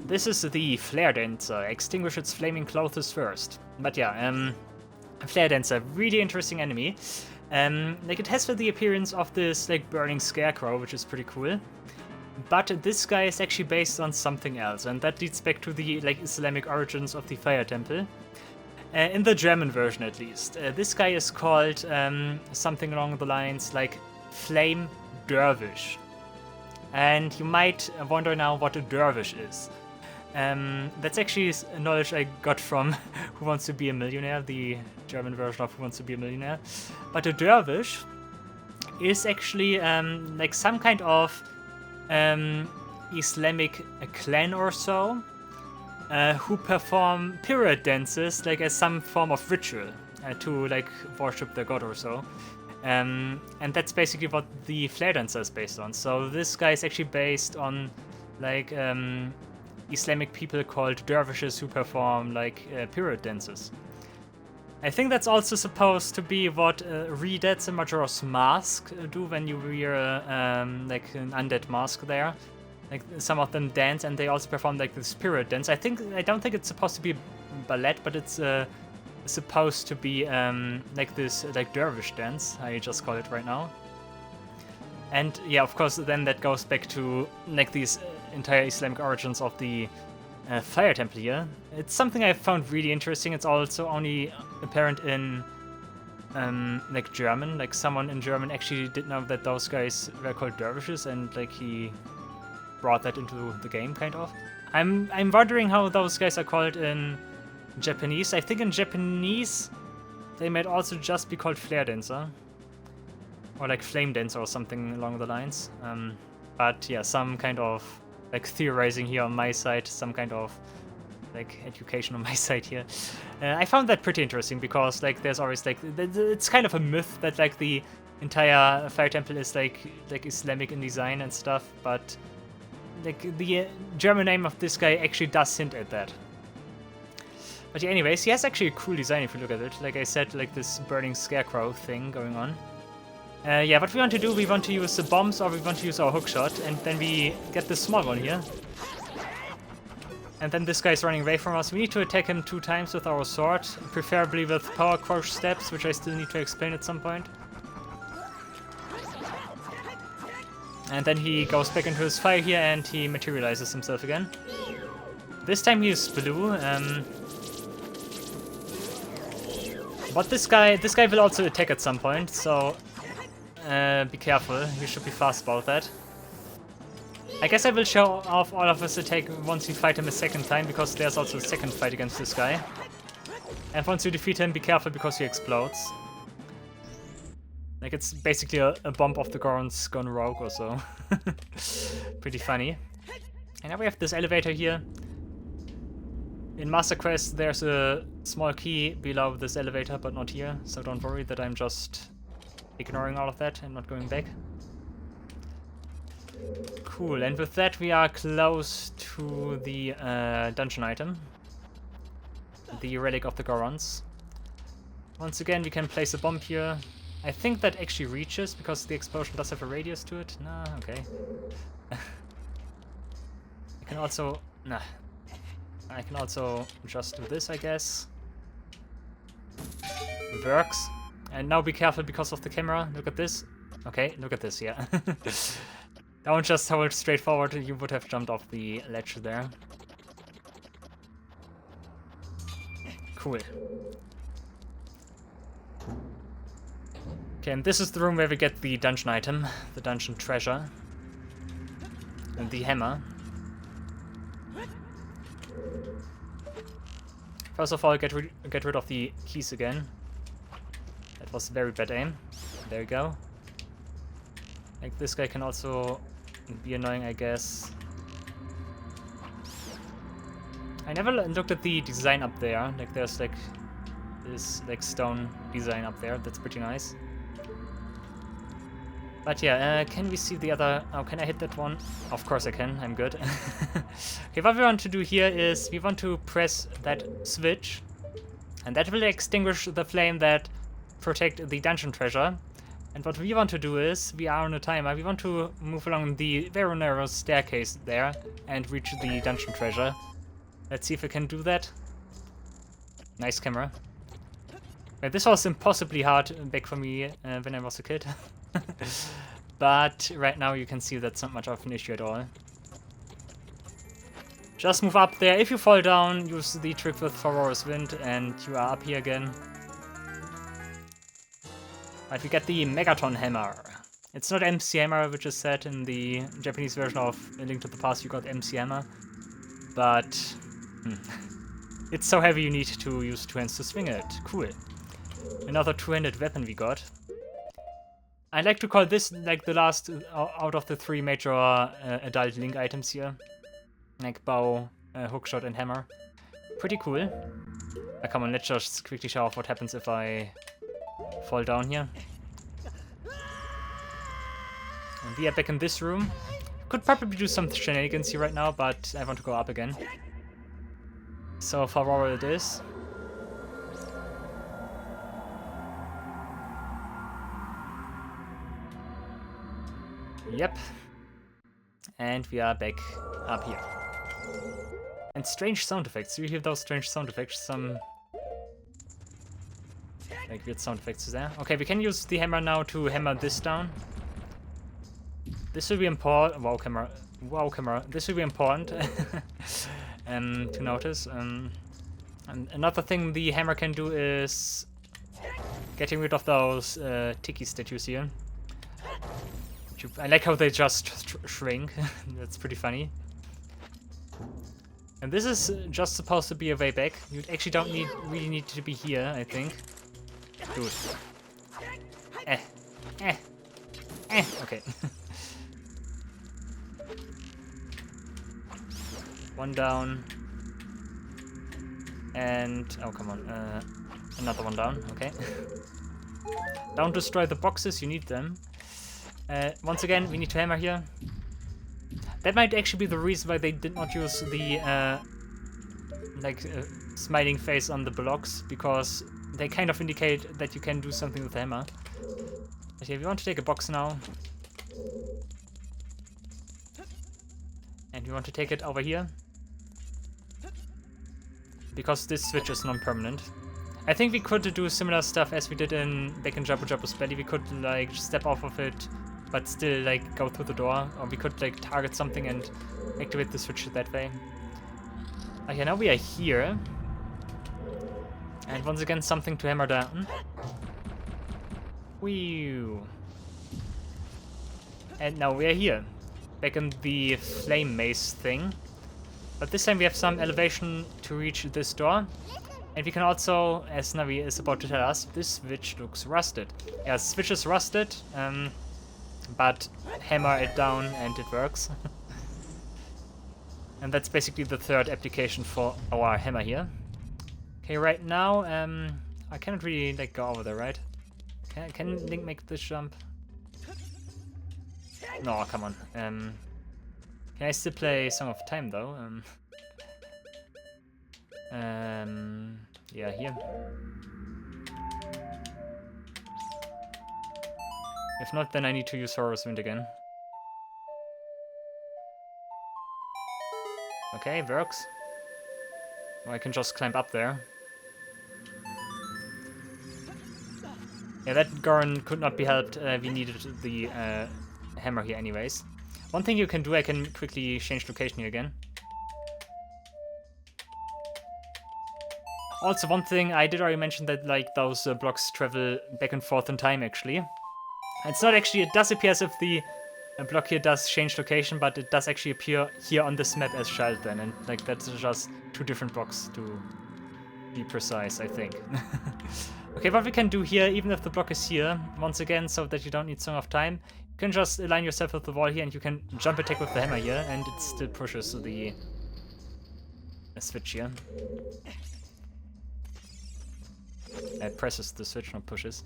This is the Flare Dancer. Extinguish its flaming clothes first. But yeah, Flare Dancer, really interesting enemy. Like it has the appearance of this like burning scarecrow, which is pretty cool. But this guy is actually based on something else, and that leads back to the like Islamic origins of the Fire Temple. In the German version, at least, this guy is called something along the lines like Flame Dervish. And you might wonder now what a dervish is. That's actually knowledge I got from Who Wants to Be a Millionaire, the German version of Who Wants to Be a Millionaire. But a dervish is actually like some kind of Islamic clan or so who perform period dances like as some form of ritual to like worship their god or so. And that's basically what the flare dancer is based on. So this guy is actually based on like Islamic people called dervishes who perform like period dances. I think that's also supposed to be what Redats and Majora's Mask do when you wear like an undead mask there. Like some of them dance and they also perform like the spirit dance. I don't think it's supposed to be ballet, but it's supposed to be like this like dervish dance. I just call it right now. And yeah, of course, then that goes back to like these entire Islamic origins of the Fire Temple here. It's something I found really interesting. It's also only apparent in like German. Like someone in German actually did know that those guys were called dervishes, and like he brought that into the game, kind of. I'm wondering how those guys are called in Japanese. I think in Japanese they might also just be called flare dancer. Or like flame dancer or something along the lines. But yeah, some kind of like theorizing here on my side, some kind of like education on my side here. I found that pretty interesting because like there's always like it's kind of a myth that like the entire Fire Temple is like Islamic in design and stuff, but like the German name of this guy actually does hint at that. But yeah, anyways, he has actually a cool design if you look at it. Like I said, like this burning scarecrow thing going on. Yeah, what we want to do, we want to use the bombs or we want to use our hookshot, and then we get this small one here. And then this guy's running away from us. We need to attack him 2 times with our sword, preferably with power crouch steps, which I still need to explain at some point. And then he goes back into his fire here and he materializes himself again. This time he is blue. But this guy will also attack at some point, so be careful. You should be fast about that. I guess I will show off all of his attack once we fight him a second time, because there's also a second fight against this guy. And once you defeat him, be careful because he explodes. Like it's basically a bomb of the Gorons gone rogue or so. Pretty funny. And now we have this elevator here. In Master Quest, there's a small key below this elevator, but not here. So don't worry that I'm just ignoring all of that and not going back. Cool, and with that we are close to the dungeon item. The Relic of the Gorons. Once again, we can place a bomb here. I think that actually reaches, because the explosion does have a radius to it. Nah, okay. I can also... Nah. I can also just do this, I guess. It works. And now be careful because of the camera. Look at this. Okay, look at this, yeah. Don't just hold straight forward, you would have jumped off the ledge there. Cool. Okay, and this is the room where we get the dungeon item, the dungeon treasure, and the hammer. First of all, get rid of the keys again. That was very bad aim. There we go. Like this guy can also be annoying, I guess. I never looked at the design up there. Like there's like this like stone design up there. That's pretty nice. But yeah, can we see the other... Oh, can I hit that one? Of course I can, I'm good. Okay, what we want to do here is we want to press that switch, and that will extinguish the flame that protect the dungeon treasure. And what we want to do is, we are on a timer, we want to move along the very narrow staircase there and reach the dungeon treasure. Let's see if we can do that. Nice camera. Yeah, this was impossibly hard back for me when I was a kid. But right now you can see that's not much of an issue at all. Just move up there. If you fall down, use the trick with Furor's Wind and you are up here again. Right, we get the Megaton Hammer. It's not MC Hammer, which is said in the Japanese version of A Link to the Past, you got MC Hammer. but it's so heavy you need to use 2 hands to swing it. Cool. Another 2-handed weapon we got. I like to call this like the last out of the 3 major adult Link items here. Like bow, hookshot, and hammer. Pretty cool. Come on, let's just quickly show off what happens if I fall down here. And we are back in this room. Could probably do some shenanigans here right now, but I want to go up again. So for Aurora it is. Yep. And we are back up here. And strange sound effects. Do you hear those strange sound effects? Some like weird sound effects there. Okay, we can use the hammer now to hammer this down. This will be important. Wow, camera. Wow, camera. This will be important to notice. And another thing the hammer can do is getting rid of those Tiki statues here. I like how they just shrink. That's pretty funny. And this is just supposed to be a way back. You actually don't really need to be here, I think. Dude. Okay. One down. And oh, come on. Another one down. Okay. Don't destroy the boxes. You need them. Once again, we need to hammer here. That might actually be the reason why they did not use the smiling face on the blocks, because they kind of indicate that you can do something with the hammer. Okay, we want to take a box now. And we want to take it over here. Because this switch is non-permanent. I think we could do similar stuff as we did back in Jabu Jabu's Belly. We could like step off of it, but still like go through the door, or we could like target something and activate the switch that way. Okay, now we are here, and once again something to hammer down. Whew. And now we are here, back in the flame maze thing, but this time we have some elevation to reach this door. And we can also, as Navi is about to tell us, this switch looks rusted. Yeah, switch is rusted, but hammer it down and it works. And that's basically the 3rd application for our hammer here. Okay, right now, I cannot really like go over there, right? Can Link make this jump? No, come on. Can I still play Song of Time though? Yeah, here. If not, then I need to use Horror's Wind again. Okay, works. Or I can just climb up there. Yeah, that Goron could not be helped. We needed the hammer here anyways. One thing you can do, I can quickly change location here again. Also, one thing I did already mention that like those blocks travel back and forth in time actually. It's not actually, it does appear as if the block here does change location, but it does actually appear here on this map as child then, and like that's just 2 different blocks to be precise, I think. Okay, what we can do here, even if the block is here, once again, so that you don't need Song of Time, you can just align yourself with the wall here and you can jump attack with the hammer here, and it still pushes the switch here. It presses the switch, not pushes.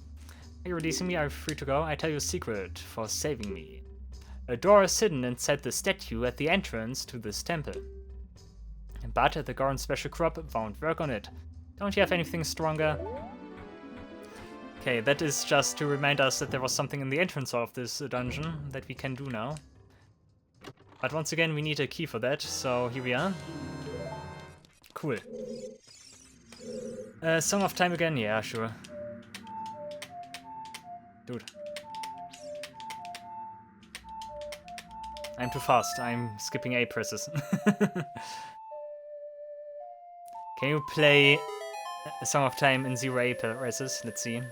Are you releasing me? Are you free to go? I tell you a secret for saving me. A door is hidden inside the statue at the entrance to this temple. But the Goron special crop won't work on it. Don't you have anything stronger? Okay, that is just to remind us that there was something in the entrance of this dungeon that we can do now. But once again, we need a key for that, so here we are. Cool. Song of Time again? Yeah, sure. Dude. I'm too fast. I'm skipping A presses. Can you play a Song of Time in 0 A presses? Let's see.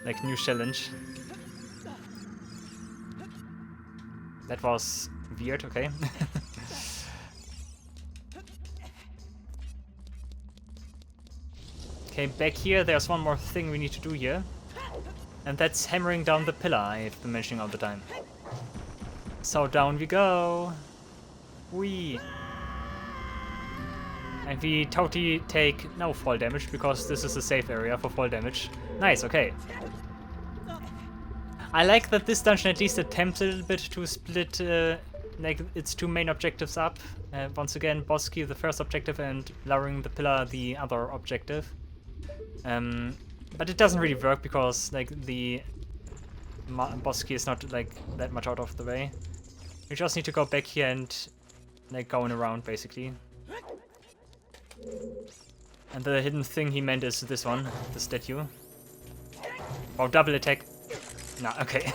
Like, new challenge. That was weird, okay. Okay, back here, there's one more thing we need to do here. And that's hammering down the pillar I've been mentioning all the time. So down we go. Whee! And we totally take no fall damage because this is a safe area for fall damage. Nice, okay. I like that this dungeon at least attempts a little bit to split like its two main objectives up. Once again, boss key the first objective and lowering the pillar the other objective. But it doesn't really work because like the boss key is not like that much out of the way. We just need to go back here and like going around basically. And the hidden thing he meant is this one, the statue. Wow, double attack. Nah, okay.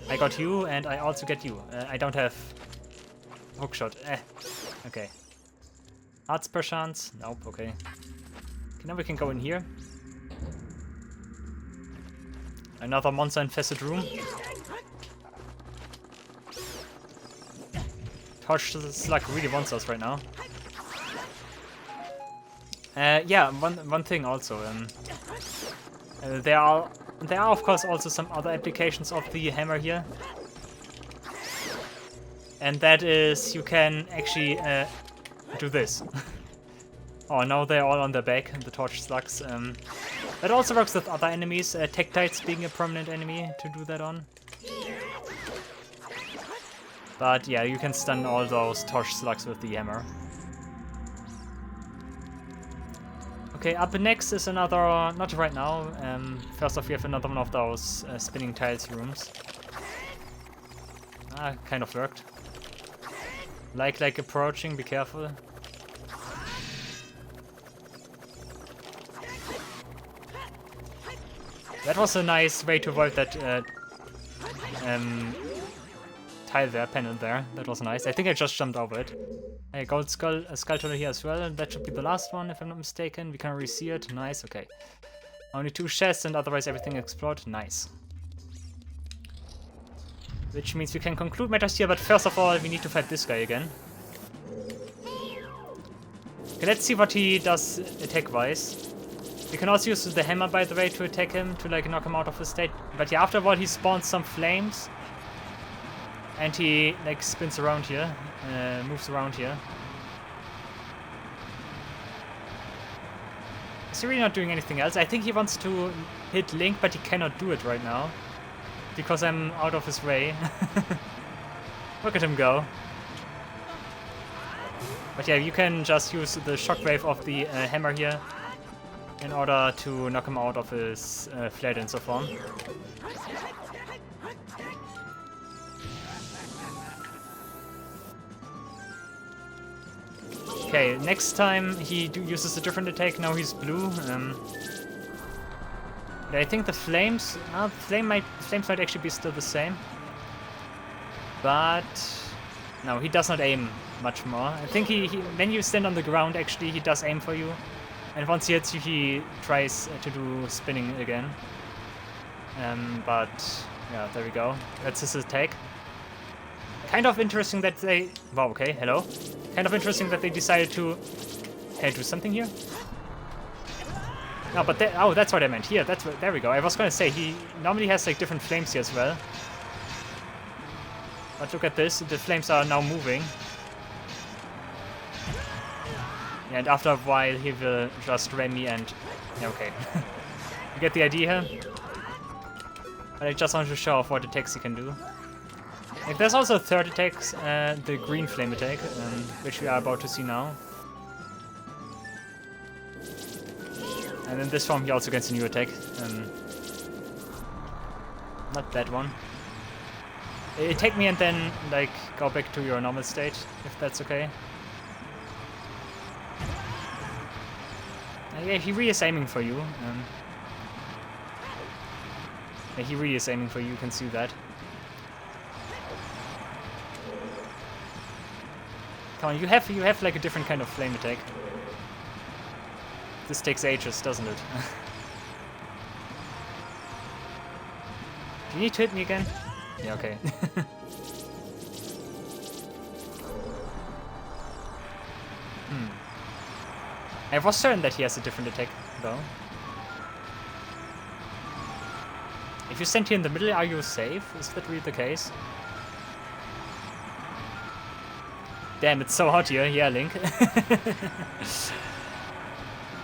I got you and I also get you. I don't have hookshot. Okay. Hearts per chance? Nope, okay. Okay, now we can go in here. Another monster-infested room. Torch Slug really wants us right now. Yeah, one thing also. There are of course also some other applications of the hammer here. And that is you can actually do this. Oh, now they're all on their back, the torch slugs. That also works with other enemies, Tektites being a prominent enemy to do that on. But yeah, you can stun all those torch slugs with the hammer. Okay, up next is another, not right now, first off we have another one of those spinning tiles rooms. Ah, kind of worked. Like approaching, be careful. That was a nice way to avoid that tile there, panel there. That was nice. I think I just jumped over it. Hey, gold skull tool here as well. That should be the last one, if I'm not mistaken. We can already see it. Nice, okay. Only 2 chests and otherwise everything explored. Nice. Which means we can conclude matters here, but first of all, we need to fight this guy again. Okay, let's see what he does attack-wise. We can also use the hammer, by the way, to attack him, to like knock him out of his state. But yeah, after a while he spawns some flames. And he like spins around here, moves around here. Is he really not doing anything else? I think he wants to hit Link, but he cannot do it right now. Because I'm out of his way. Look at him go. But yeah, you can just use the shockwave of the hammer here in order to knock him out of his flare dancer form. Okay, next time he uses a different attack. Now he's blue. But I think the flames, flames might actually be still the same. But no, he does not aim much more. I think he when you stand on the ground, actually he does aim for you. And once he hits you, he tries to do spinning again. But yeah, there we go. That's his attack. Kind of interesting that they... Wow, okay, hello. Kind of interesting that they decided to... Can I do something here? No, but oh, that's what I meant. Here, that's what, there we go. I was gonna say, he normally has like different flames here as well. But look at this, the flames are now moving. And after a while, he will just ram me and... Yeah, okay. You get the idea here? But I just wanted to show off what attacks he can do. Like, there's also a third attack, the green flame attack, which we are about to see now. And in this form he also gets a new attack. Not that one. Attack me and then, like, go back to your normal state, if that's okay. Yeah, he really is aiming for you. Yeah, he really is aiming for you, you can see that. Come on, you have like a different kind of flame attack. This takes ages, doesn't it? Do you need to hit me again? Yeah, okay. I was certain that he has a different attack, though. If you stand here in the middle, are you safe? Is that really the case? Damn, it's so hot here. Yeah, Link.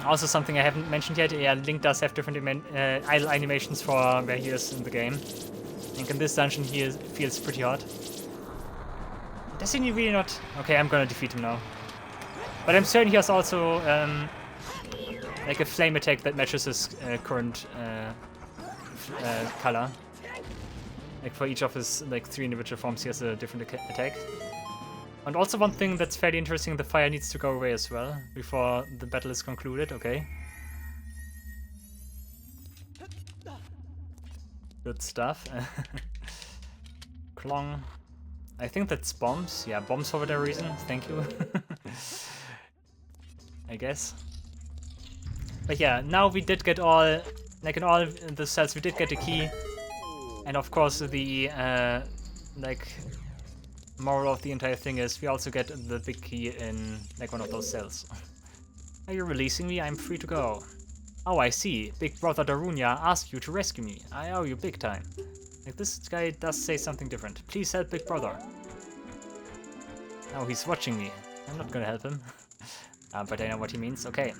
Also something I haven't mentioned yet. Yeah, Link does have different idle animations for where he is in the game. I think in this dungeon he feels pretty hot. Does he really not? Okay, I'm gonna defeat him now. But I'm certain he has also like a flame attack that matches his current color. Like for each of his like 3 individual forms, he has a different attack. And also one thing that's fairly interesting: the fire needs to go away as well before the battle is concluded. Okay. Good stuff. Klong. I think that's bombs. Yeah, bombs for whatever reason. Thank you. I guess. But yeah, now we did get all, like in all the cells, we did get a key. And of course the, like, moral of the entire thing is we also get the big key in, like, one of those cells. Are you releasing me? I'm free to go. Oh, I see. Big Brother Darunia asked you to rescue me. I owe you big time. Like, this guy does say something different. Please help Big Brother. Oh, he's watching me. I'm not gonna help him. But I know what he means. Okay.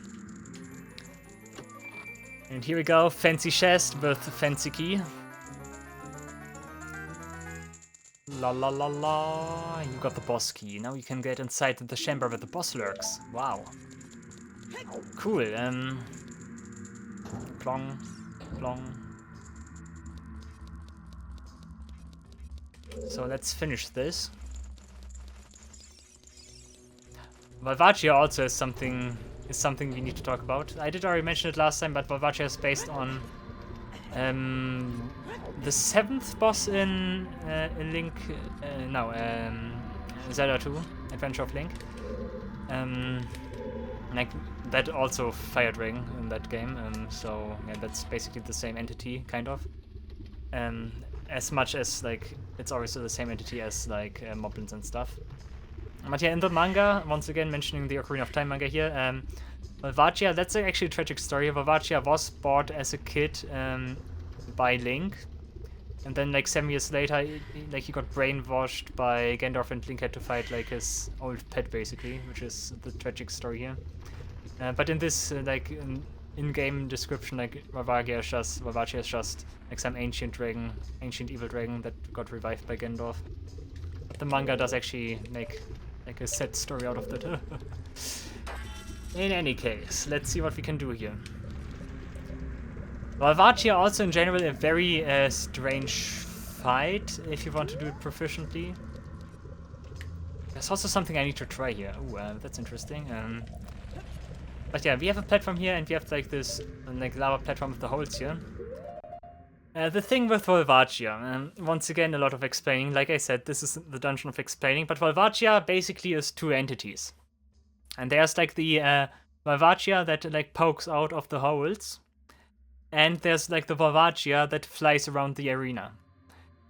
And here we go. Fancy chest with fancy key. La la la la. You got the boss key. Now you can get inside the chamber where the boss lurks. Wow. Cool. Plong. Plong. So let's finish this. Valvaccia also is something we need to talk about. I did already mention it last time, but Valvaccia is based on the 7th boss in Link. Zelda 2, Adventure of Link. Like that also Fire Dragon in that game. So yeah, that's basically the same entity, kind of. As much as like it's obviously the same entity as like Moblins and stuff. But yeah, in the manga, once again mentioning the Ocarina of Time manga here, Valvaccia, that's actually a tragic story. Valvaccia was bought as a kid by Link, and then like 7 years later, he got brainwashed by Gandalf, and Link had to fight like his old pet basically, which is the tragic story here. But in this in-game description, like Valvaccia is just like some ancient evil dragon that got revived by Gandalf. But the manga does actually make like a sad story out of that. In any case, let's see what we can do here. Valvaccia also in general a very strange fight if you want to do it proficiently. There's also something I need to try here. Ooh, that's interesting. But yeah, we have a platform here, and we have like this like lava platform with the holes here. The thing with Valvaccia, once again a lot of explaining. Like I said, this is the dungeon of explaining, but Valvaccia basically is 2 entities. And there's like the Valvaccia that like pokes out of the holes, and there's like the Valvaccia that flies around the arena.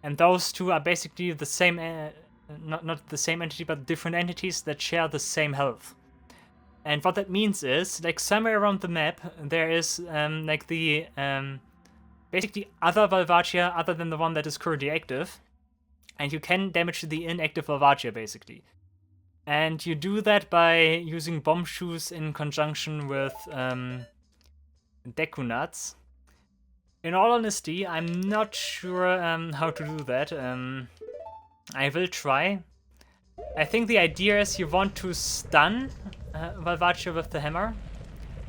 And those two are basically the same, not the same entity, but different entities that share the same health. And what that means is, like somewhere around the map, there is like the basically other Valvaccia other than the one that is currently active, and you can damage the inactive Valvaccia basically. And you do that by using bomb shoes in conjunction with Deku Nuts. In all honesty, I'm not sure how to do that. I will try. I think the idea is you want to stun Valvaccia with the hammer.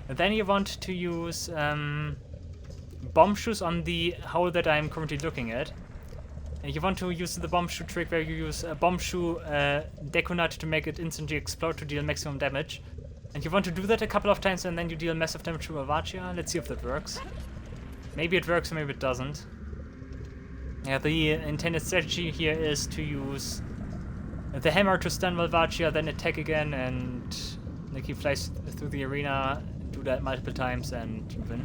And then you want to use bomb shoes on the hole that I'm currently looking at. And you want to use the bomb shoe trick where you use a bomb shoe Deku Nut to make it instantly explode to deal maximum damage. And you want to do that a couple of times and then you deal massive damage to Valvaccia. Let's see if that works. Maybe it works or maybe it doesn't. Yeah, the intended strategy here is to use the hammer to stun Valvaccia, then attack again, and like he flies through the arena, do that multiple times and win.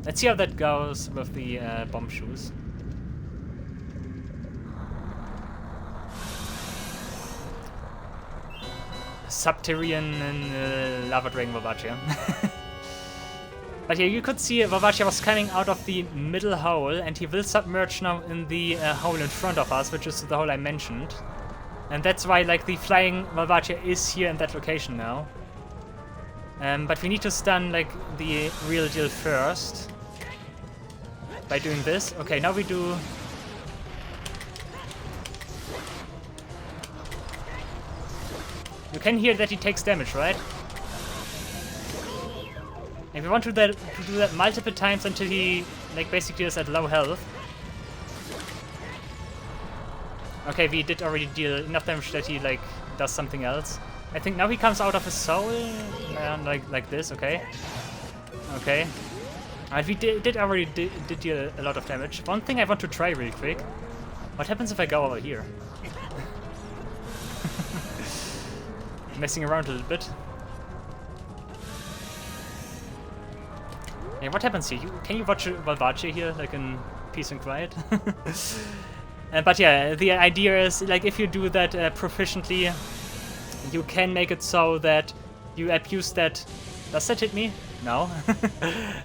Let's see how that goes with the bomb shoes. subterranean lava dragon Volvagia. But yeah, you could see Volvagia was coming out of the middle hole, and he will submerge now in the hole in front of us, which is the hole I mentioned. And that's why, like, the flying Volvagia is here in that location now. But we need to stun, like, the real deal first. By doing this. Okay, now we do... You can hear that he takes damage, right? And we want to do that multiple times until he, like, basically is at low health. Okay, we did already deal enough damage that he, like, does something else. I think now he comes out of his soul, like this, okay. Okay. We did already deal a lot of damage. One thing I want to try really quick. What happens if I go over here? Messing around a little bit. Yeah, what happens here? Can you watch Volvagia here, like in peace and quiet? But yeah, the idea is, like, if you do that proficiently, you can make it so that you abuse that... Does that hit me? No.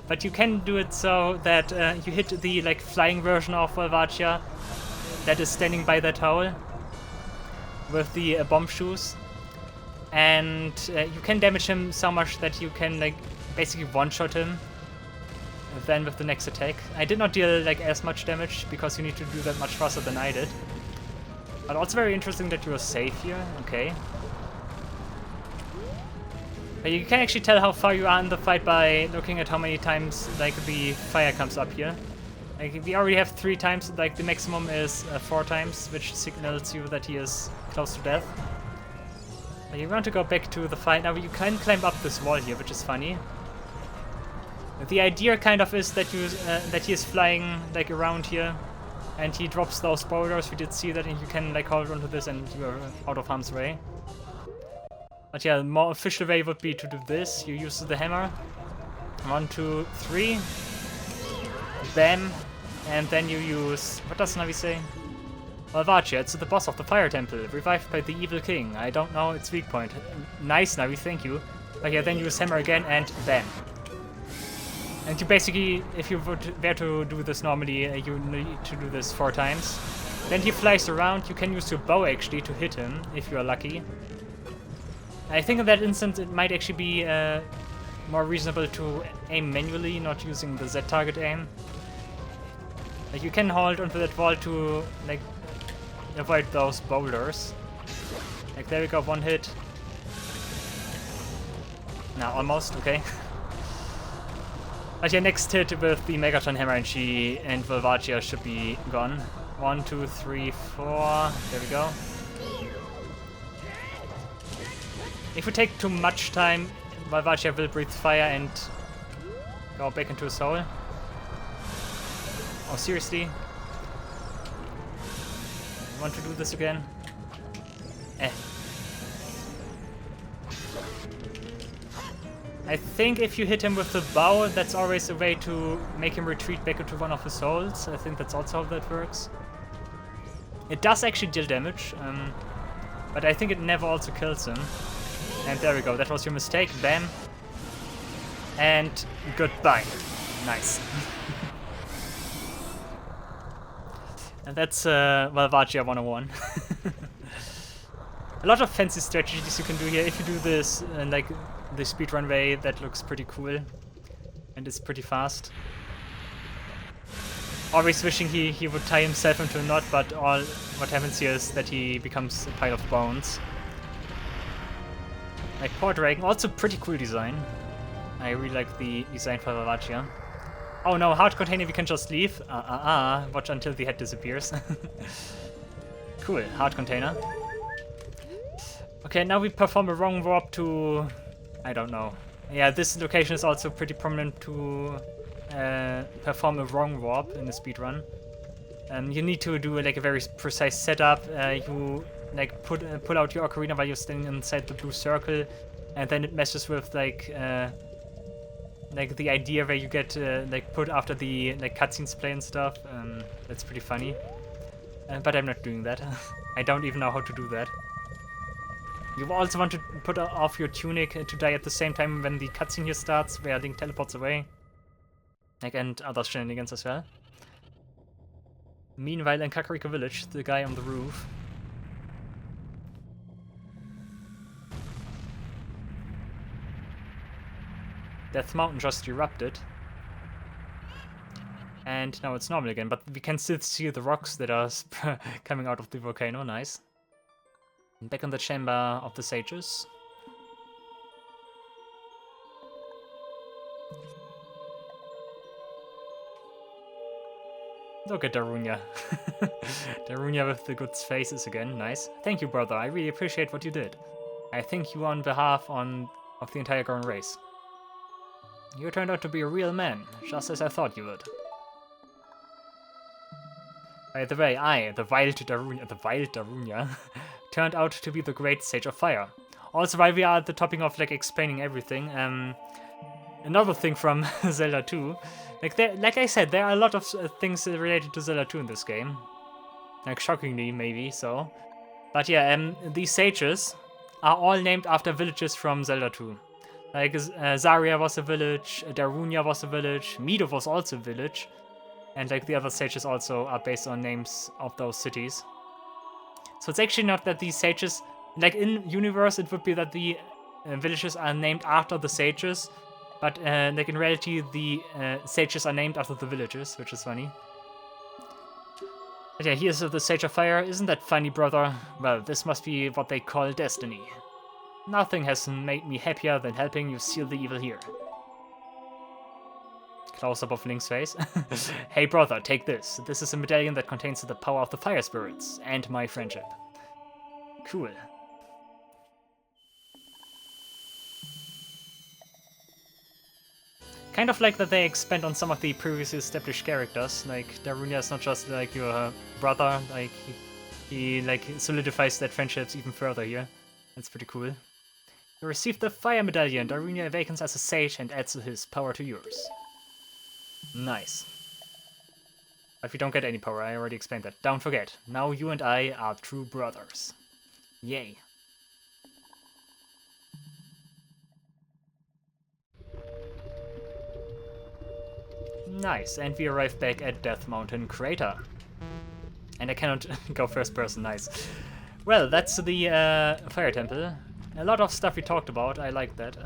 But you can do it so that you hit the, like, flying version of Volvagia that is standing by that hole with the bomb shoes. And you can damage him so much that you can, like, basically one-shot him. Then with the next attack. I did not deal, like, as much damage because you need to do that much faster than I did. But also very interesting that you are safe here. Okay. But you can actually tell how far you are in the fight by looking at how many times, like, the fire comes up here. Like, we already have 3 times, like, the maximum is 4 times, which signals you that he is close to death. But you want to go back to the fight. Now you can climb up this wall here, which is funny. The idea kind of is that he is flying, like, around here, and he drops those boulders. We did see that, and you can, like, hold onto this and you are out of harm's way. But yeah, the more official way would be to do this. You use the hammer. 1, 2, 3. Bam. And then you use... What does Navi say? Volvagia, it's the boss of the fire temple, revived by the evil king. I don't know its weak point. Nice, Navi, thank you. But yeah, then you use hammer again and bam. And you basically, if you were to do this normally, you need to do this 4 times. Then he flies around. You can use your bow actually to hit him, if you are lucky. I think in that instance it might actually be more reasonable to aim manually, not using the Z target aim. Like, you can hold onto that wall to, like, avoid those boulders. Like, there we go, 1 hit. Now, almost, okay. But yeah, next hit with the Megaton Hammer and Volvagia should be gone. 1, 2, 3, 4. There we go. If we take too much time, Volvagia will breathe fire and go back into his hole. Oh, seriously? You want to do this again? I think if you hit him with the bow, that's always a way to make him retreat back into one of his holes. I think that's also how that works. It does actually deal damage, but I think it never also kills him. And there we go, that was your mistake. Bam. And goodbye. Nice. And that's Volvagia 101. A lot of fancy strategies you can do here. If you do this like the speedrun way, that looks pretty cool. And it's pretty fast. Always wishing he would tie himself into a knot, but all what happens here is that he becomes a pile of bones. Like poor dragon, also pretty cool design. I really like the design for Volvagia. Oh no, hard container, we can just leave. Watch until the head disappears. Cool, hard container. Okay, now we perform a wrong warp to... I don't know. Yeah, this location is also pretty prominent to perform a wrong warp in the speedrun. You need to do like a very precise setup. You like pull out your Ocarina while you're standing inside the blue circle, and then it messes with like the idea where you get like put after the like cutscenes play and stuff. That's pretty funny. But I'm not doing that. I don't even know how to do that. You also want to put off your tunic to die at the same time when the cutscene here starts, where Link teleports away. Like, and other shenanigans as well. Meanwhile, in Kakariko Village, the guy on the roof. Death Mountain just erupted. And now it's normal again, but we can still see the rocks that are coming out of the volcano. Nice. Back in the chamber of the sages. Look at Darunia. Darunia with the good faces again. Nice. Thank you, brother. I really appreciate what you did. I thank you on behalf of the entire Goron race. You turned out to be a real man, just as I thought you would. By the way, the wild Darunia, turned out to be the great Sage of Fire. Also, while we are at the topic of like explaining everything, another thing from Zelda 2, like I said, there are a lot of things related to Zelda 2 in this game. Like shockingly, maybe so. But yeah, these sages are all named after villages from Zelda 2. Like Zarya was a village, Darunia was a village, Mido was also a village. And like the other sages also are based on names of those cities. So it's actually not that these sages, like in universe it would be that the villages are named after the sages, but like in reality the sages are named after the villages, which is funny. But yeah, here's the Sage of Fire. Isn't that funny, brother? Well, this must be what they call destiny. Nothing has made me happier than helping you seal the evil here. Close-up of Link's face. Hey brother, take this. This is a medallion that contains the power of the fire spirits and my friendship. Cool. Kind of like that they expand on some of the previously established characters. Like Darunia is not just like your brother, like he like solidifies that friendships even further here. That's pretty cool. You received the fire medallion. Darunia awakens as a sage and adds his power to yours. Nice. But we don't get any power, I already explained that. Don't forget, now you and I are true brothers. Yay. Nice, and we arrive back at Death Mountain Crater. And I cannot go first person, nice. Well, that's the Fire Temple. A lot of stuff we talked about, I like that.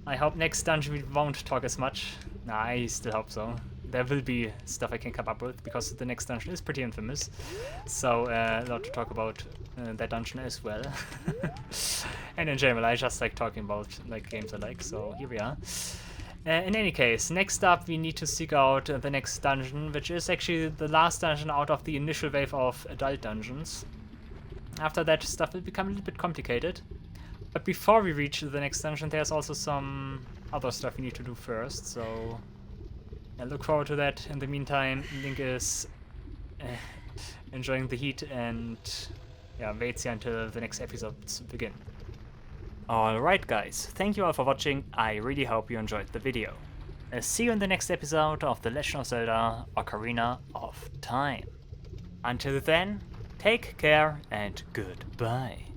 I hope next dungeon we won't talk as much. Nah, I still hope so. There will be stuff I can come up with, because the next dungeon is pretty infamous. So, a lot to talk about that dungeon as well. And in general, I just like talking about like games I like, so here we are. In any case, next up we need to seek out the next dungeon, which is actually the last dungeon out of the initial wave of adult dungeons. After that, stuff will become a little bit complicated. But before we reach the next dungeon, there's also some other stuff we need to do first, so I look forward to that. In the meantime, Link is enjoying the heat and yeah, waits here until the next episodes begin. Alright guys, thank you all for watching, I really hope you enjoyed the video. See you in the next episode of The Legend of Zelda Ocarina of Time. Until then, take care and goodbye.